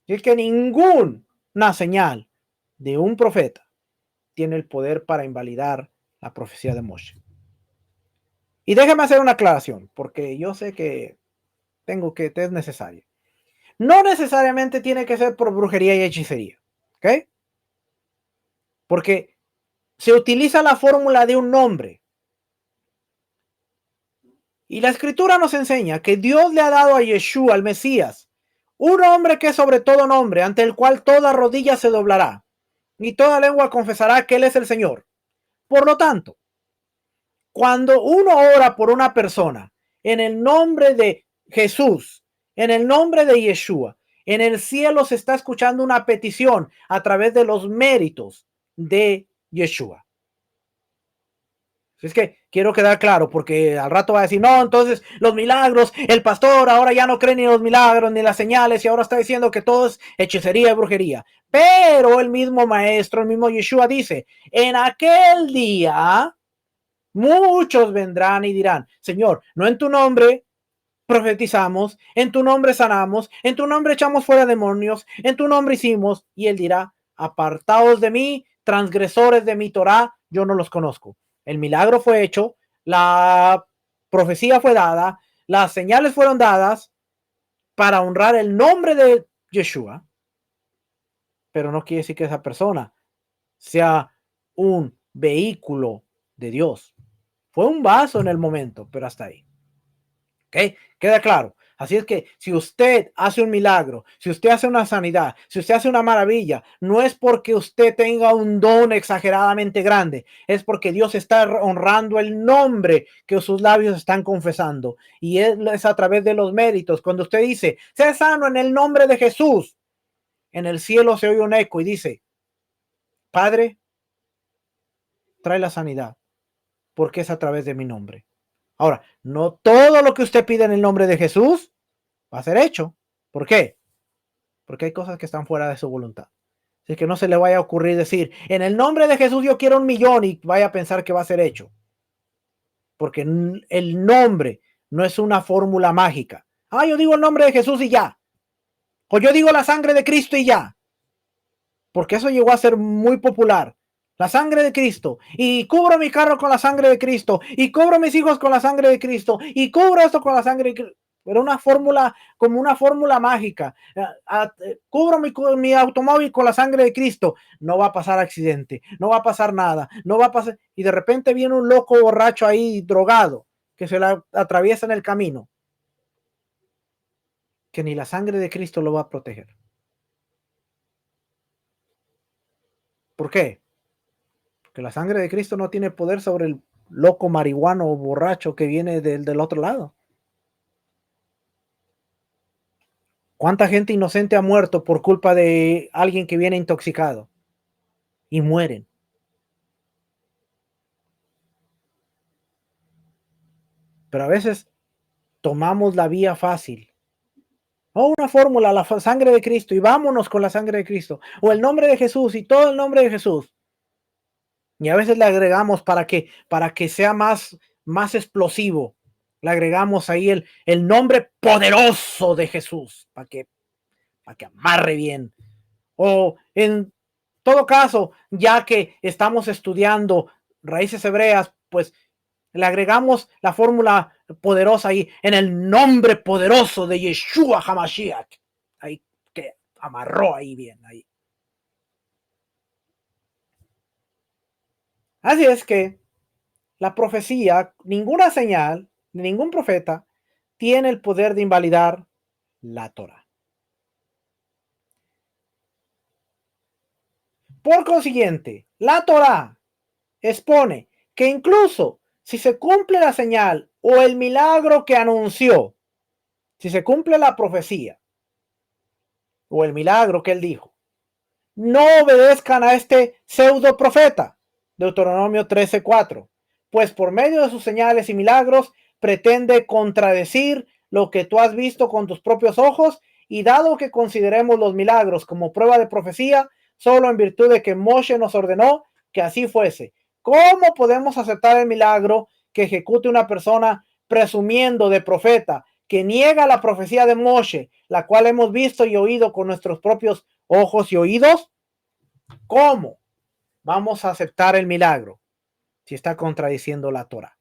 Y es que ninguna señal de un profeta tiene el poder para invalidar la profecía de Moshe. Y déjeme hacer una aclaración, porque yo sé que es necesario. No necesariamente tiene que ser por brujería y hechicería, ¿ok? Porque se utiliza la fórmula de un nombre. Y la escritura nos enseña que Dios le ha dado a Yeshua, al Mesías, un nombre que es sobre todo nombre, ante el cual toda rodilla se doblará y toda lengua confesará que Él es el Señor. Por lo tanto, cuando uno ora por una persona en el nombre de Jesús, en el nombre de Yeshua, en el cielo se está escuchando una petición a través de los méritos de Yeshua. Es que quiero quedar claro, porque al rato va a decir, no, entonces los milagros, el pastor ahora ya no cree ni los milagros ni las señales y ahora está diciendo que todo es hechicería y brujería. Pero el mismo maestro, el mismo Yeshua dice, en aquel día muchos vendrán y dirán, Señor, no en tu nombre profetizamos, en tu nombre sanamos, en tu nombre echamos fuera demonios, en tu nombre hicimos. Y él dirá, apartaos de mí, transgresores de mi Torá, yo no los conozco. El milagro fue hecho, la profecía fue dada, las señales fueron dadas para honrar el nombre de Yeshua, pero no quiere decir que esa persona sea un vehículo de Dios. Fue un vaso en el momento, pero hasta ahí. ¿Ok? Queda claro. Así es que si usted hace un milagro, si usted hace una sanidad, si usted hace una maravilla, no es porque usted tenga un don exageradamente grande, es porque Dios está honrando el nombre que sus labios están confesando. Y es a través de los méritos. Cuando usted dice, sea sano en el nombre de Jesús, en el cielo se oye un eco y dice, Padre, trae la sanidad, porque es a través de mi nombre. Ahora, no todo lo que usted pide en el nombre de Jesús va a ser hecho. ¿Por qué? Porque hay cosas que están fuera de su voluntad. Así que no se le vaya a ocurrir decir, en el nombre de Jesús yo quiero 1,000,000 y vaya a pensar que va a ser hecho. Porque el nombre no es una fórmula mágica. Ah, yo digo el nombre de Jesús y ya. O yo digo la sangre de Cristo y ya. Porque eso llegó a ser muy popular. La sangre de Cristo. Y cubro mi carro con la sangre de Cristo. Y cubro mis hijos con la sangre de Cristo. Y cubro esto con la sangre de Cristo. Era una fórmula, como una fórmula mágica. Cubro mi automóvil con la sangre de Cristo. No va a pasar accidente. No va a pasar nada. No va a pasar. Y de repente viene un loco borracho ahí, drogado, que se la atraviesa en el camino. Que ni la sangre de Cristo lo va a proteger. ¿Por qué? Porque la sangre de Cristo no tiene poder sobre el loco marihuano o borracho que viene del otro lado. ¿Cuánta gente inocente ha muerto por culpa de alguien que viene intoxicado y mueren? Pero a veces tomamos la vía fácil. O una fórmula, la sangre de Cristo, y vámonos con la sangre de Cristo. O el nombre de Jesús y todo el nombre de Jesús. Y a veces le agregamos para que sea más explosivo. Le agregamos ahí el nombre poderoso de Jesús para que amarre bien. O en todo caso, ya que estamos estudiando raíces hebreas, pues le agregamos la fórmula poderosa ahí en el nombre poderoso de Yeshua HaMashiach. Ahí que amarró ahí bien. Ahí. Así es que la profecía, ninguna señal, de ningún profeta, tiene el poder de invalidar la Torah. Por consiguiente, la Torah expone que incluso si se cumple la señal o el milagro que anunció, si se cumple la profecía o el milagro que él dijo, no obedezcan a este pseudo profeta, Deuteronomio 13:4, pues por medio de sus señales y milagros pretende contradecir lo que tú has visto con tus propios ojos, y dado que consideremos los milagros como prueba de profecía, solo en virtud de que Moshe nos ordenó que así fuese. ¿Cómo podemos aceptar el milagro que ejecute una persona presumiendo de profeta, que niega la profecía de Moshe, la cual hemos visto y oído con nuestros propios ojos y oídos? ¿Cómo vamos a aceptar el milagro si está contradiciendo la Torah?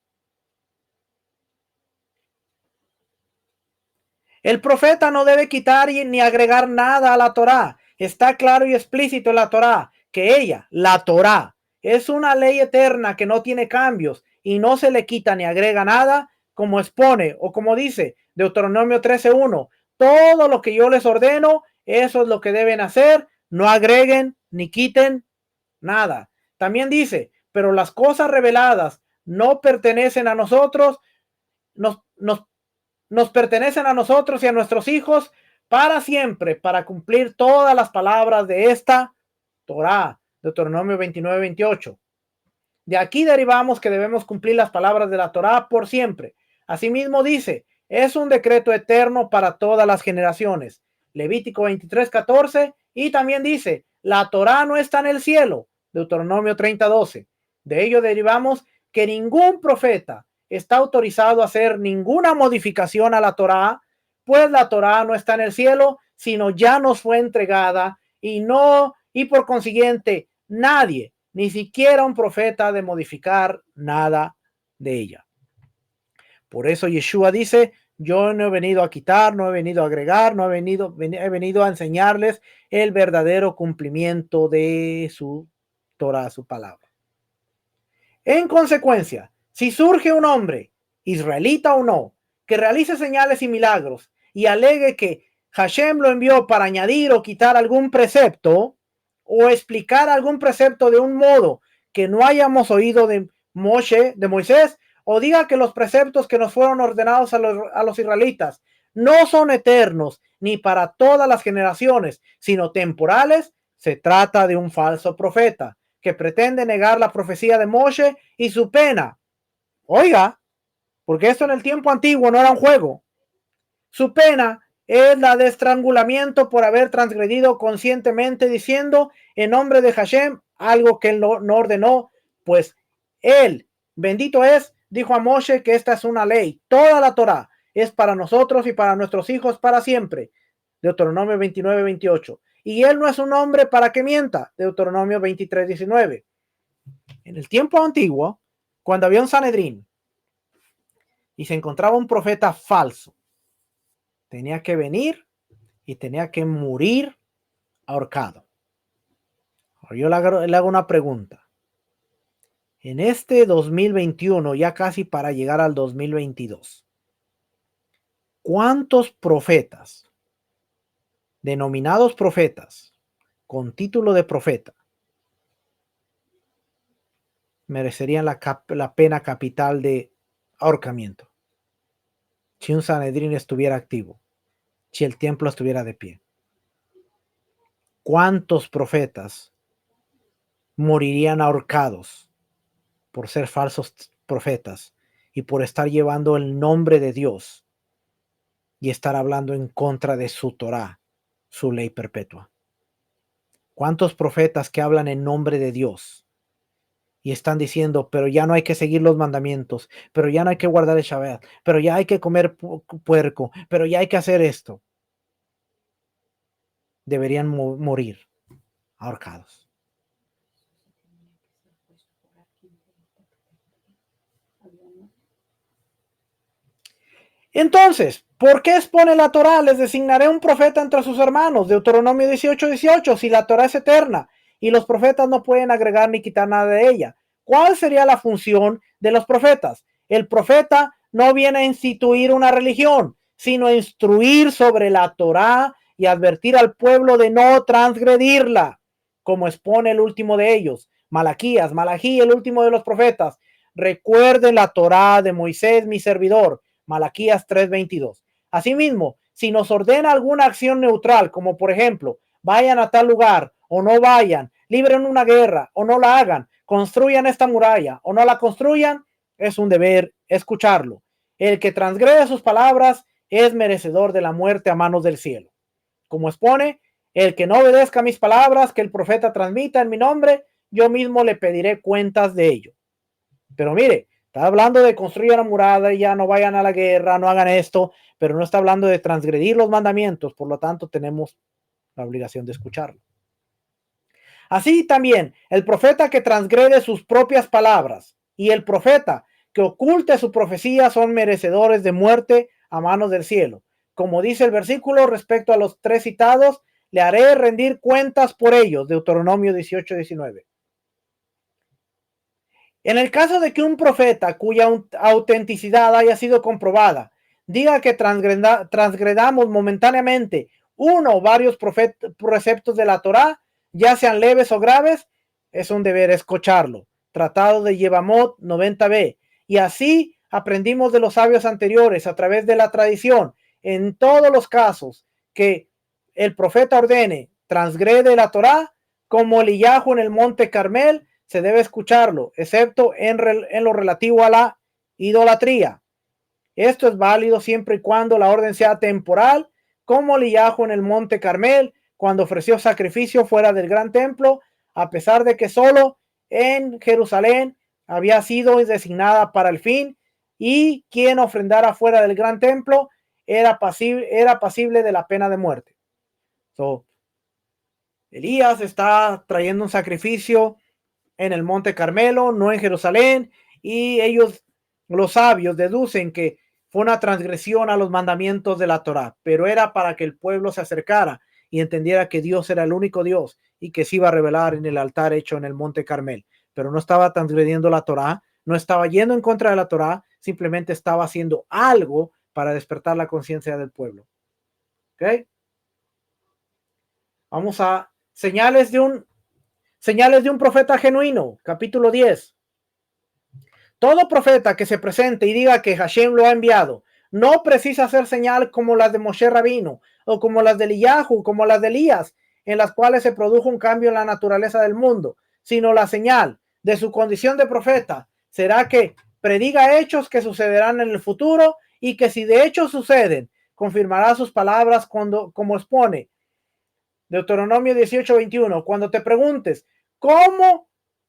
El profeta no debe quitar ni agregar nada a la Torah. Está claro y explícito en la Torah que ella, la Torah, es una ley eterna que no tiene cambios y no se le quita ni agrega nada, como expone o como dice Deuteronomio 13:1. Todo lo que yo les ordeno, eso es lo que deben hacer. No agreguen ni quiten nada. También dice, pero las cosas reveladas no pertenecen a nosotros, nos, nos, nos pertenecen a nosotros y a nuestros hijos para siempre, para cumplir todas las palabras de esta Torah, Deuteronomio 29:28. De aquí derivamos que debemos cumplir las palabras de la Torah por siempre. Asimismo dice, es un decreto eterno para todas las generaciones. Levítico 23:14. Y también dice, la Torah no está en el cielo. Deuteronomio 30:12. De ello derivamos que ningún profeta está autorizado a hacer ninguna modificación a la Torah, pues la Torah no está en el cielo, sino ya nos fue entregada y por consiguiente nadie, ni siquiera un profeta, de modificar nada de ella. Por eso Yeshua dice, yo no he venido a quitar, no he venido a agregar, no he venido a enseñarles el verdadero cumplimiento de su Torah, su palabra. En consecuencia, si surge un hombre, israelita o no, que realice señales y milagros y alegue que Hashem lo envió para añadir o quitar algún precepto o explicar algún precepto de un modo que no hayamos oído de Moisés, o diga que los preceptos que nos fueron ordenados a los israelitas no son eternos ni para todas las generaciones, sino temporales, se trata de un falso profeta que pretende negar la profecía de Moshe y su pena. Oiga, porque esto en el tiempo antiguo no era un juego. Su pena es la de estrangulamiento por haber transgredido conscientemente diciendo en nombre de Hashem algo que él no ordenó, pues él, bendito es, dijo a Moshe que esta es una ley. Toda la Torah es para nosotros y para nuestros hijos para siempre. Deuteronomio 29:28. Y él no es un hombre para que mienta. Deuteronomio 23:19. En el tiempo antiguo, cuando había un Sanedrín y se encontraba un profeta falso, tenía que venir y tenía que morir ahorcado. Ahora yo le hago una pregunta. En este 2021, ya casi para llegar al 2022, ¿cuántos profetas, denominados profetas, con título de profeta, merecerían la pena capital de ahorcamiento. Si un Sanedrín estuviera activo, si el templo estuviera de pie. ¿Cuántos profetas morirían ahorcados por ser falsos profetas y por estar llevando el nombre de Dios y estar hablando en contra de su Torá, su ley perpetua? ¿Cuántos profetas que hablan en nombre de Dios y están diciendo, pero ya no hay que seguir los mandamientos, pero ya no hay que guardar el Shabbat, pero ya hay que comer puerco, pero ya hay que hacer esto? Deberían morir ahorcados. Entonces, ¿por qué expone la Torá? Les designaré un profeta entre sus hermanos. Deuteronomio 18:18. Si la Torá es eterna y los profetas no pueden agregar ni quitar nada de ella, ¿cuál sería la función de los profetas? El profeta no viene a instituir una religión, sino a instruir sobre la Torá y advertir al pueblo de no transgredirla, como expone el último de ellos, Malaquías, Malají, el último de los profetas. Recuerden la Torá de Moisés, mi servidor. Malaquías 3:22. Asimismo, si nos ordena alguna acción neutral, como por ejemplo, vayan a tal lugar o no vayan, libren una guerra o no la hagan, construyan esta muralla o no la construyan, es un deber escucharlo. El que transgrede sus palabras es merecedor de la muerte a manos del cielo. Como expone, el que no obedezca mis palabras que el profeta transmita en mi nombre, yo mismo le pediré cuentas de ello. Pero mire, está hablando de construir una muralla, no vayan a la guerra, no hagan esto, pero no está hablando de transgredir los mandamientos, por lo tanto tenemos la obligación de escucharlo. Así también, el profeta que transgrede sus propias palabras y el profeta que oculte su profecía son merecedores de muerte a manos del cielo. Como dice el versículo respecto a los tres citados, le haré rendir cuentas por ellos, Deuteronomio 18:19. En el caso de que un profeta cuya autenticidad haya sido comprobada diga que transgredamos momentáneamente uno o varios preceptos de la Torá, ya sean leves o graves, es un deber escucharlo. Tratado de Yevamot 90b. Y así aprendimos de los sabios anteriores a través de la tradición. En todos los casos que el profeta ordene transgrede la Torá, como Eliyahu en el monte Carmel, se debe escucharlo, excepto en lo relativo a la idolatría. Esto es válido siempre y cuando la orden sea temporal, como Eliyahu en el monte Carmel, cuando ofreció sacrificio fuera del gran templo, a pesar de que solo en Jerusalén había sido designada para el fin, y quien ofrendara fuera del gran templo era pasible de la pena de muerte. Elías está trayendo un sacrificio en el monte Carmelo, no en Jerusalén, y ellos, los sabios, deducen que fue una transgresión a los mandamientos de la Torá, pero era para que el pueblo se acercara y entendiera que Dios era el único Dios y que se iba a revelar en el altar hecho en el monte Carmel, pero no estaba transgrediendo la Torá, no estaba yendo en contra de la Torá, simplemente estaba haciendo algo para despertar la conciencia del pueblo. ¿Ok? Vamos a señales de un profeta genuino, capítulo 10. Todo profeta que se presente y diga que Hashem lo ha enviado no precisa hacer señal como las de Moshe Rabino o como las de Eliyahu, como las de Elías, en las cuales se produjo un cambio en la naturaleza del mundo, sino la señal de su condición de profeta será que prediga hechos que sucederán en el futuro y que si de hecho suceden, confirmará sus palabras como expone Deuteronomio 18:21. Cuando te preguntes, ¿cómo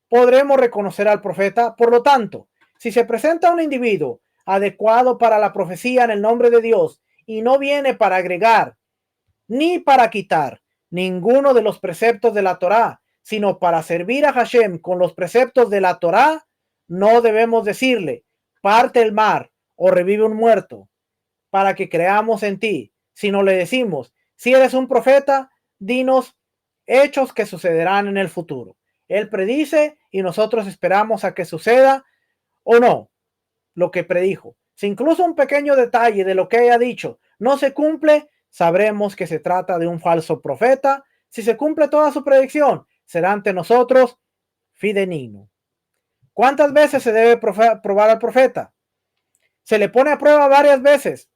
podremos reconocer al profeta? Por lo tanto, si se presenta un individuo adecuado para la profecía en el nombre de Dios y no viene para agregar ni para quitar ninguno de los preceptos de la Torá, sino para servir a Hashem con los preceptos de la Torá, no debemos decirle, parte el mar o revive un muerto para que creamos en ti, sino le decimos, si eres un profeta, dinos hechos que sucederán en el futuro. Él predice y nosotros esperamos a que suceda o no lo que predijo. Si incluso un pequeño detalle de lo que haya dicho no se cumple, sabremos que se trata de un falso profeta. Si se cumple toda su predicción, será ante nosotros fidedigno. ¿Cuántas veces se debe probar al profeta? Se le pone a prueba varias veces,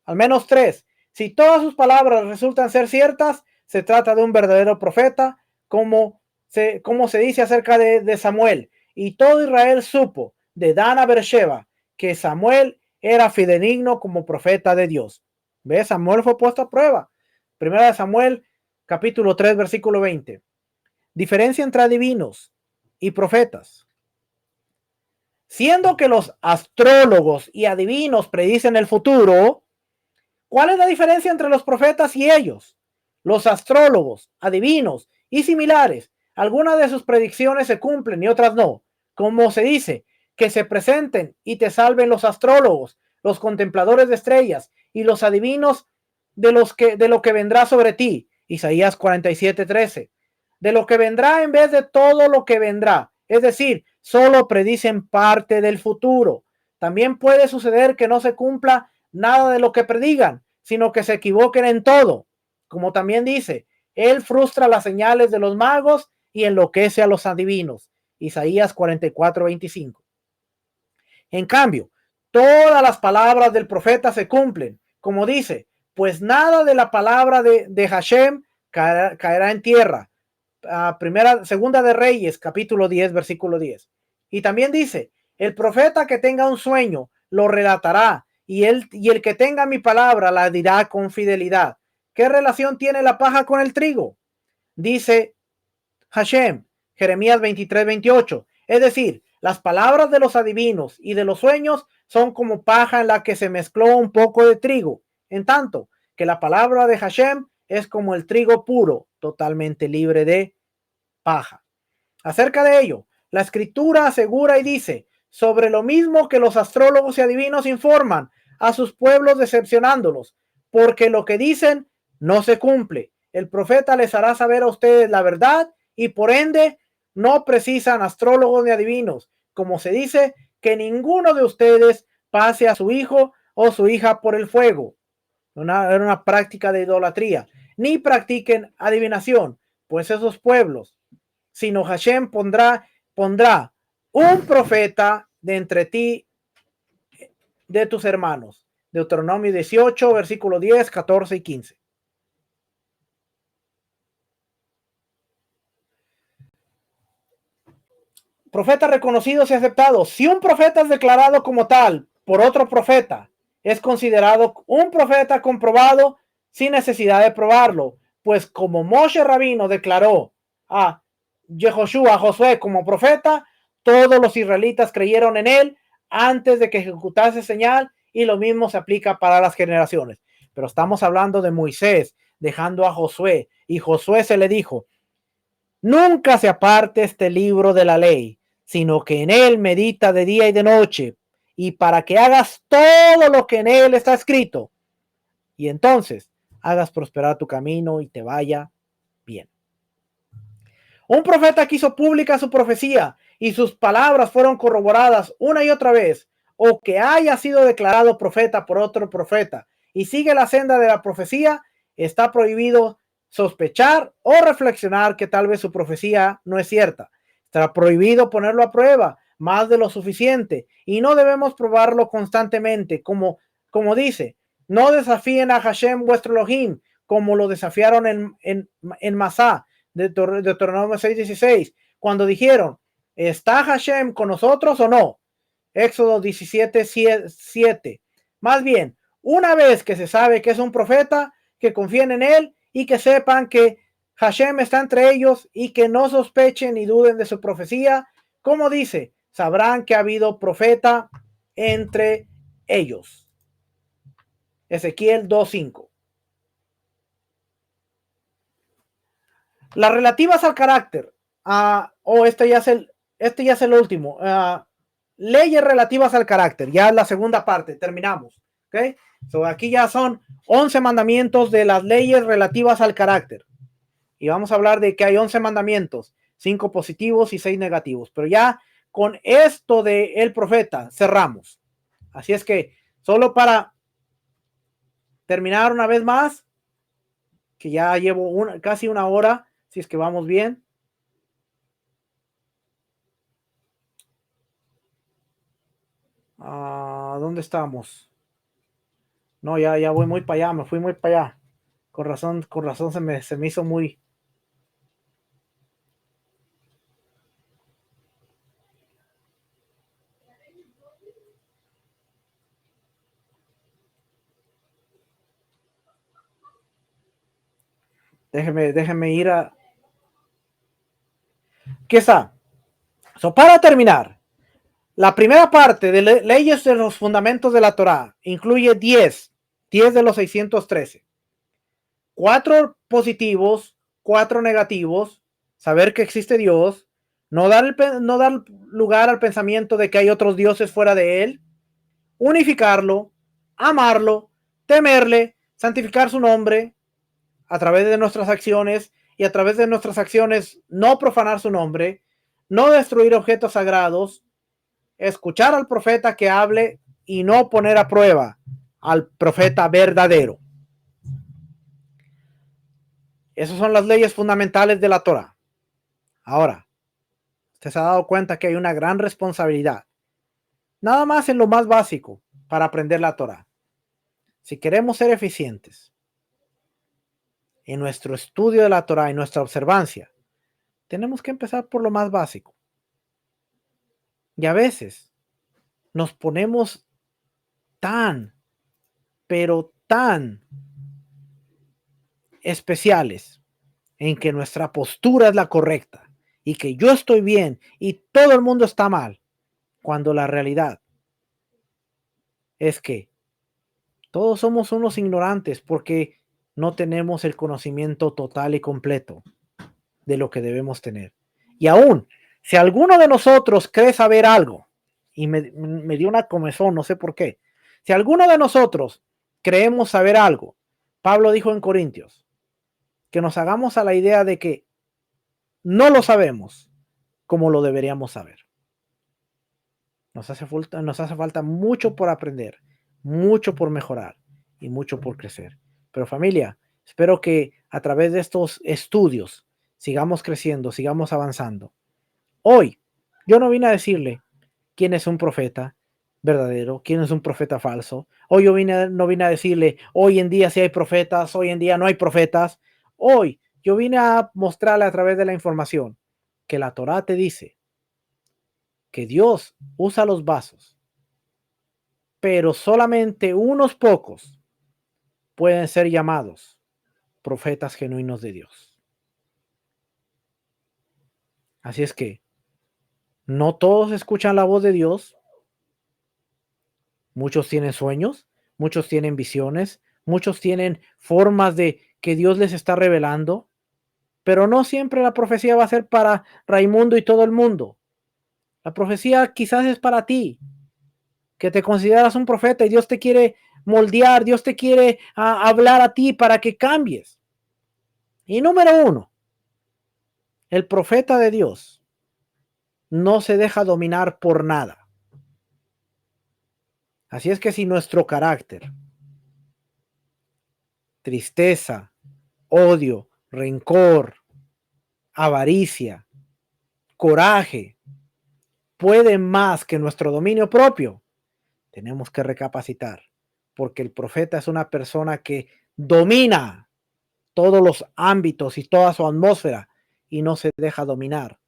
al menos 3. Si todas sus palabras resultan ser ciertas, se trata de un verdadero profeta, como se dice acerca de Samuel. Y todo Israel supo, de Dan a Beersheba, que Samuel era fidedigno como profeta de Dios. ¿Ves? Samuel fue puesto a prueba. Primera de Samuel, capítulo 3, versículo 20. Diferencia entre adivinos y profetas. Siendo que los astrólogos y adivinos predicen el futuro, ¿cuál es la diferencia entre los profetas y ellos? Los astrólogos, adivinos y similares, algunas de sus predicciones se cumplen y otras no. Como se dice, que se presenten y te salven los astrólogos, los contempladores de estrellas y los adivinos de lo que vendrá sobre ti. Isaías 47:13. De lo que vendrá en vez de todo lo que vendrá. Es decir, solo predicen parte del futuro. También puede suceder que no se cumpla nada de lo que predigan, sino que se equivoquen en todo. Como también dice, él frustra las señales de los magos y enloquece a los adivinos. Isaías 44:25. En cambio, todas las palabras del profeta se cumplen, como dice, pues nada de la palabra de Hashem caerá en tierra. Segunda de Reyes, capítulo 10, versículo 10. Y también dice, el profeta que tenga un sueño lo relatará, y el que tenga mi palabra la dirá con fidelidad. ¿Qué relación tiene la paja con el trigo? Dice Hashem, Jeremías 23:28. Es decir, las palabras de los adivinos y de los sueños son como paja en la que se mezcló un poco de trigo, en tanto que la palabra de Hashem es como el trigo puro, totalmente libre de paja. Acerca de ello, la escritura asegura y dice, sobre lo mismo que los astrólogos y adivinos informan a sus pueblos decepcionándolos, porque lo que dicen no se cumple. El profeta les hará saber a ustedes la verdad y por ende no precisan astrólogos ni adivinos, como se dice, que ninguno de ustedes pase a su hijo o su hija por el fuego. Era una práctica de idolatría. Ni practiquen adivinación, pues esos pueblos, sino Hashem pondrá un profeta de entre ti, de tus hermanos. Deuteronomio 18, versículo 10, 14 y 15. Profetas reconocidos y aceptados. Si un profeta es declarado como tal por otro profeta, es considerado un profeta comprobado sin necesidad de probarlo, pues como Moshe Rabino declaró a Yehoshua, a Josué como profeta, todos los israelitas creyeron en él antes de que ejecutase señal, y lo mismo se aplica para las generaciones. Pero estamos hablando de Moisés dejando a Josué, y Josué se le dijo, nunca se aparte este libro de la ley, sino que en él medita de día y de noche, y para que hagas todo lo que en él está escrito, y entonces hagas prosperar tu camino y te vaya bien. Un profeta que hizo pública su profecía y sus palabras fueron corroboradas una y otra vez, o que haya sido declarado profeta por otro profeta y sigue la senda de la profecía, está prohibido sospechar o reflexionar que tal vez su profecía no es cierta. Está prohibido ponerlo a prueba más de lo suficiente y no debemos probarlo constantemente, como dice, no desafíen a Hashem vuestro Elohim, como lo desafiaron en Masá, de Deuteronomio 6:16, cuando dijeron, ¿está Hashem con nosotros o no? Éxodo 17:7. Más bien, una vez que se sabe que es un profeta, que confíen en él y que sepan que Hashem está entre ellos y que no sospechen ni duden de su profecía, como dice, sabrán que ha habido profeta entre ellos. Ezequiel 2:5. Las relativas al carácter. Este ya es el último. Leyes relativas al carácter. Ya es la segunda parte. Terminamos. ¿Okay? So, aquí ya son 11 mandamientos de las leyes relativas al carácter. Y vamos a hablar de que hay 11 mandamientos. 5 positivos y 6 negativos. Pero ya con esto de el profeta cerramos. Así es que solo para terminar una vez más, que ya llevo casi una hora, si es que vamos bien. ¿Dónde estamos? No, ya voy muy para allá, me fui muy para allá. Con razón se me hizo muy... Déjeme ir a... ¿Qué está? Para terminar, la primera parte de leyes de los fundamentos de la Torá incluye 10 de los 613. 4 positivos, 4 negativos, saber que existe Dios, no dar lugar al pensamiento de que hay otros dioses fuera de él, unificarlo, amarlo, temerle, santificar su nombre a través de nuestras acciones y a través de nuestras acciones no profanar su nombre, no destruir objetos sagrados, escuchar al profeta que hable y no poner a prueba al profeta verdadero. Esas son las leyes fundamentales de la Torah. Ahora, usted se ha dado cuenta que hay una gran responsabilidad, nada más en lo más básico, para aprender la Torah. Si queremos ser eficientes en nuestro estudio de la Torah y nuestra observancia, tenemos que empezar por lo más básico. Y a veces nos ponemos tan, pero tan especiales en que nuestra postura es la correcta y que yo estoy bien y todo el mundo está mal, cuando la realidad es que todos somos unos ignorantes porque no tenemos el conocimiento total y completo de lo que debemos tener. Y aún, si alguno de nosotros cree saber algo, y me dio una comezón, no sé por qué, si alguno de nosotros creemos saber algo, Pablo dijo en Corintios, que nos hagamos a la idea de que no lo sabemos como lo deberíamos saber. Nos hace falta mucho por aprender, mucho por mejorar y mucho por crecer. Pero familia, espero que a través de estos estudios sigamos creciendo, sigamos avanzando. Hoy, yo no vine a decirle quién es un profeta verdadero, quién es un profeta falso. Hoy no vine a decirle, hoy en día sí hay profetas, hoy en día no hay profetas. Hoy yo vine a mostrarle a través de la información que la Torá te dice que Dios usa los vasos, pero solamente unos pocos pueden ser llamados profetas genuinos de Dios. Así es que no todos escuchan la voz de Dios. Muchos tienen sueños, muchos tienen visiones, muchos tienen formas de que Dios les está revelando, pero no siempre la profecía va a ser para Raimundo y todo el mundo. La profecía quizás es para ti, que te consideras un profeta y Dios te quiere moldear, Dios te quiere hablar a ti para que cambies. Y número 1, el profeta de Dios no se deja dominar por nada. Así es que si nuestro carácter, tristeza, odio, rencor, avaricia, coraje, puede más que nuestro dominio propio, tenemos que recapacitar, porque el profeta es una persona que domina todos los ámbitos y toda su atmósfera y no se deja dominar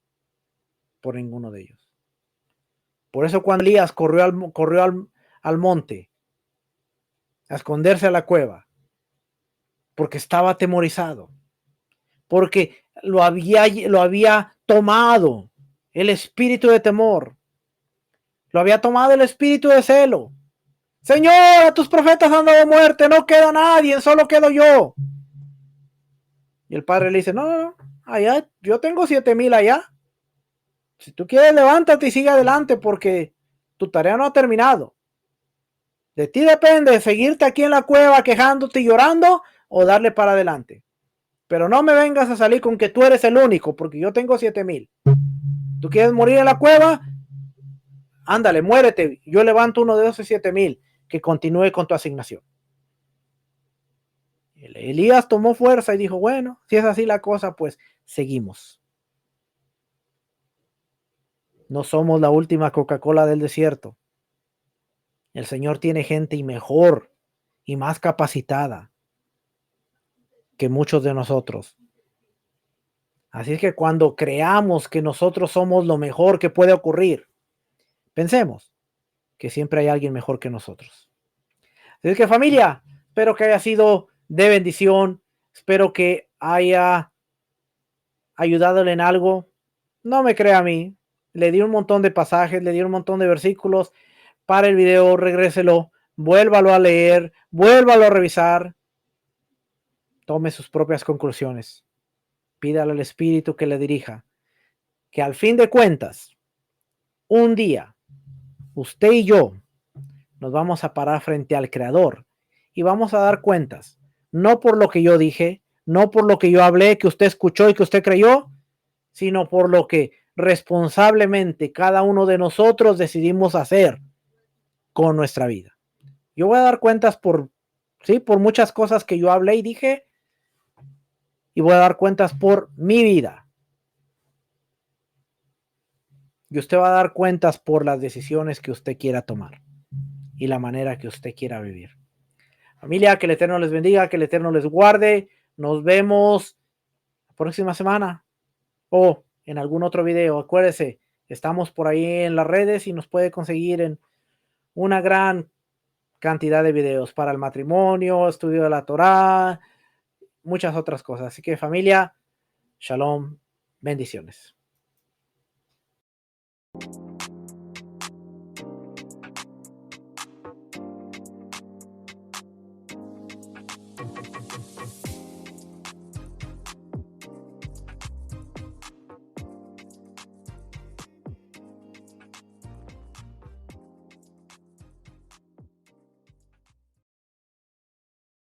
por ninguno de ellos. Por eso cuando Elías corrió al monte a esconderse a la cueva, porque estaba atemorizado, porque lo había tomado el espíritu de temor, lo había tomado el espíritu de celo. Señor, a tus profetas han dado muerte, no queda nadie, solo quedo yo. Y el padre le dice, no, allá, yo tengo 7,000 allá. Si tú quieres, levántate y sigue adelante porque tu tarea no ha terminado. De ti depende seguirte aquí en la cueva quejándote y llorando o darle para adelante. Pero no me vengas a salir con que tú eres el único porque yo tengo 7,000. ¿Tú quieres morir en la cueva? Ándale, muérete. Yo levanto uno de esos 7,000 que continúe con tu asignación. Elías tomó fuerza y dijo, bueno, si es así la cosa, pues seguimos. No somos la última Coca-Cola del desierto. El Señor tiene gente y mejor y más capacitada que muchos de nosotros. Así es que cuando creamos que nosotros somos lo mejor que puede ocurrir, pensemos que siempre hay alguien mejor que nosotros. Así es que familia, espero que haya sido de bendición, espero que haya ayudado en algo. No me crea a mí, le di un montón de pasajes, le di un montón de versículos. Para el video, regréselo, vuélvalo a leer, vuélvalo a revisar, tome sus propias conclusiones. Pídale al Espíritu que le dirija, que al fin de cuentas, un día, usted y yo nos vamos a parar frente al Creador y vamos a dar cuentas, no por lo que yo dije, no por lo que yo hablé, que usted escuchó y que usted creyó, sino por lo que responsablemente cada uno de nosotros decidimos hacer con nuestra vida. Yo voy a dar cuentas por muchas cosas que yo hablé y dije, y voy a dar cuentas por mi vida. Y usted va a dar cuentas por las decisiones que usted quiera tomar y la manera que usted quiera vivir. Familia, que el Eterno les bendiga, que el Eterno les guarde. Nos vemos la próxima semana o en algún otro video. Acuérdese, estamos por ahí en las redes y nos puede conseguir en una gran cantidad de videos para el matrimonio, estudio de la Torá, muchas otras cosas. Así que familia, shalom, bendiciones.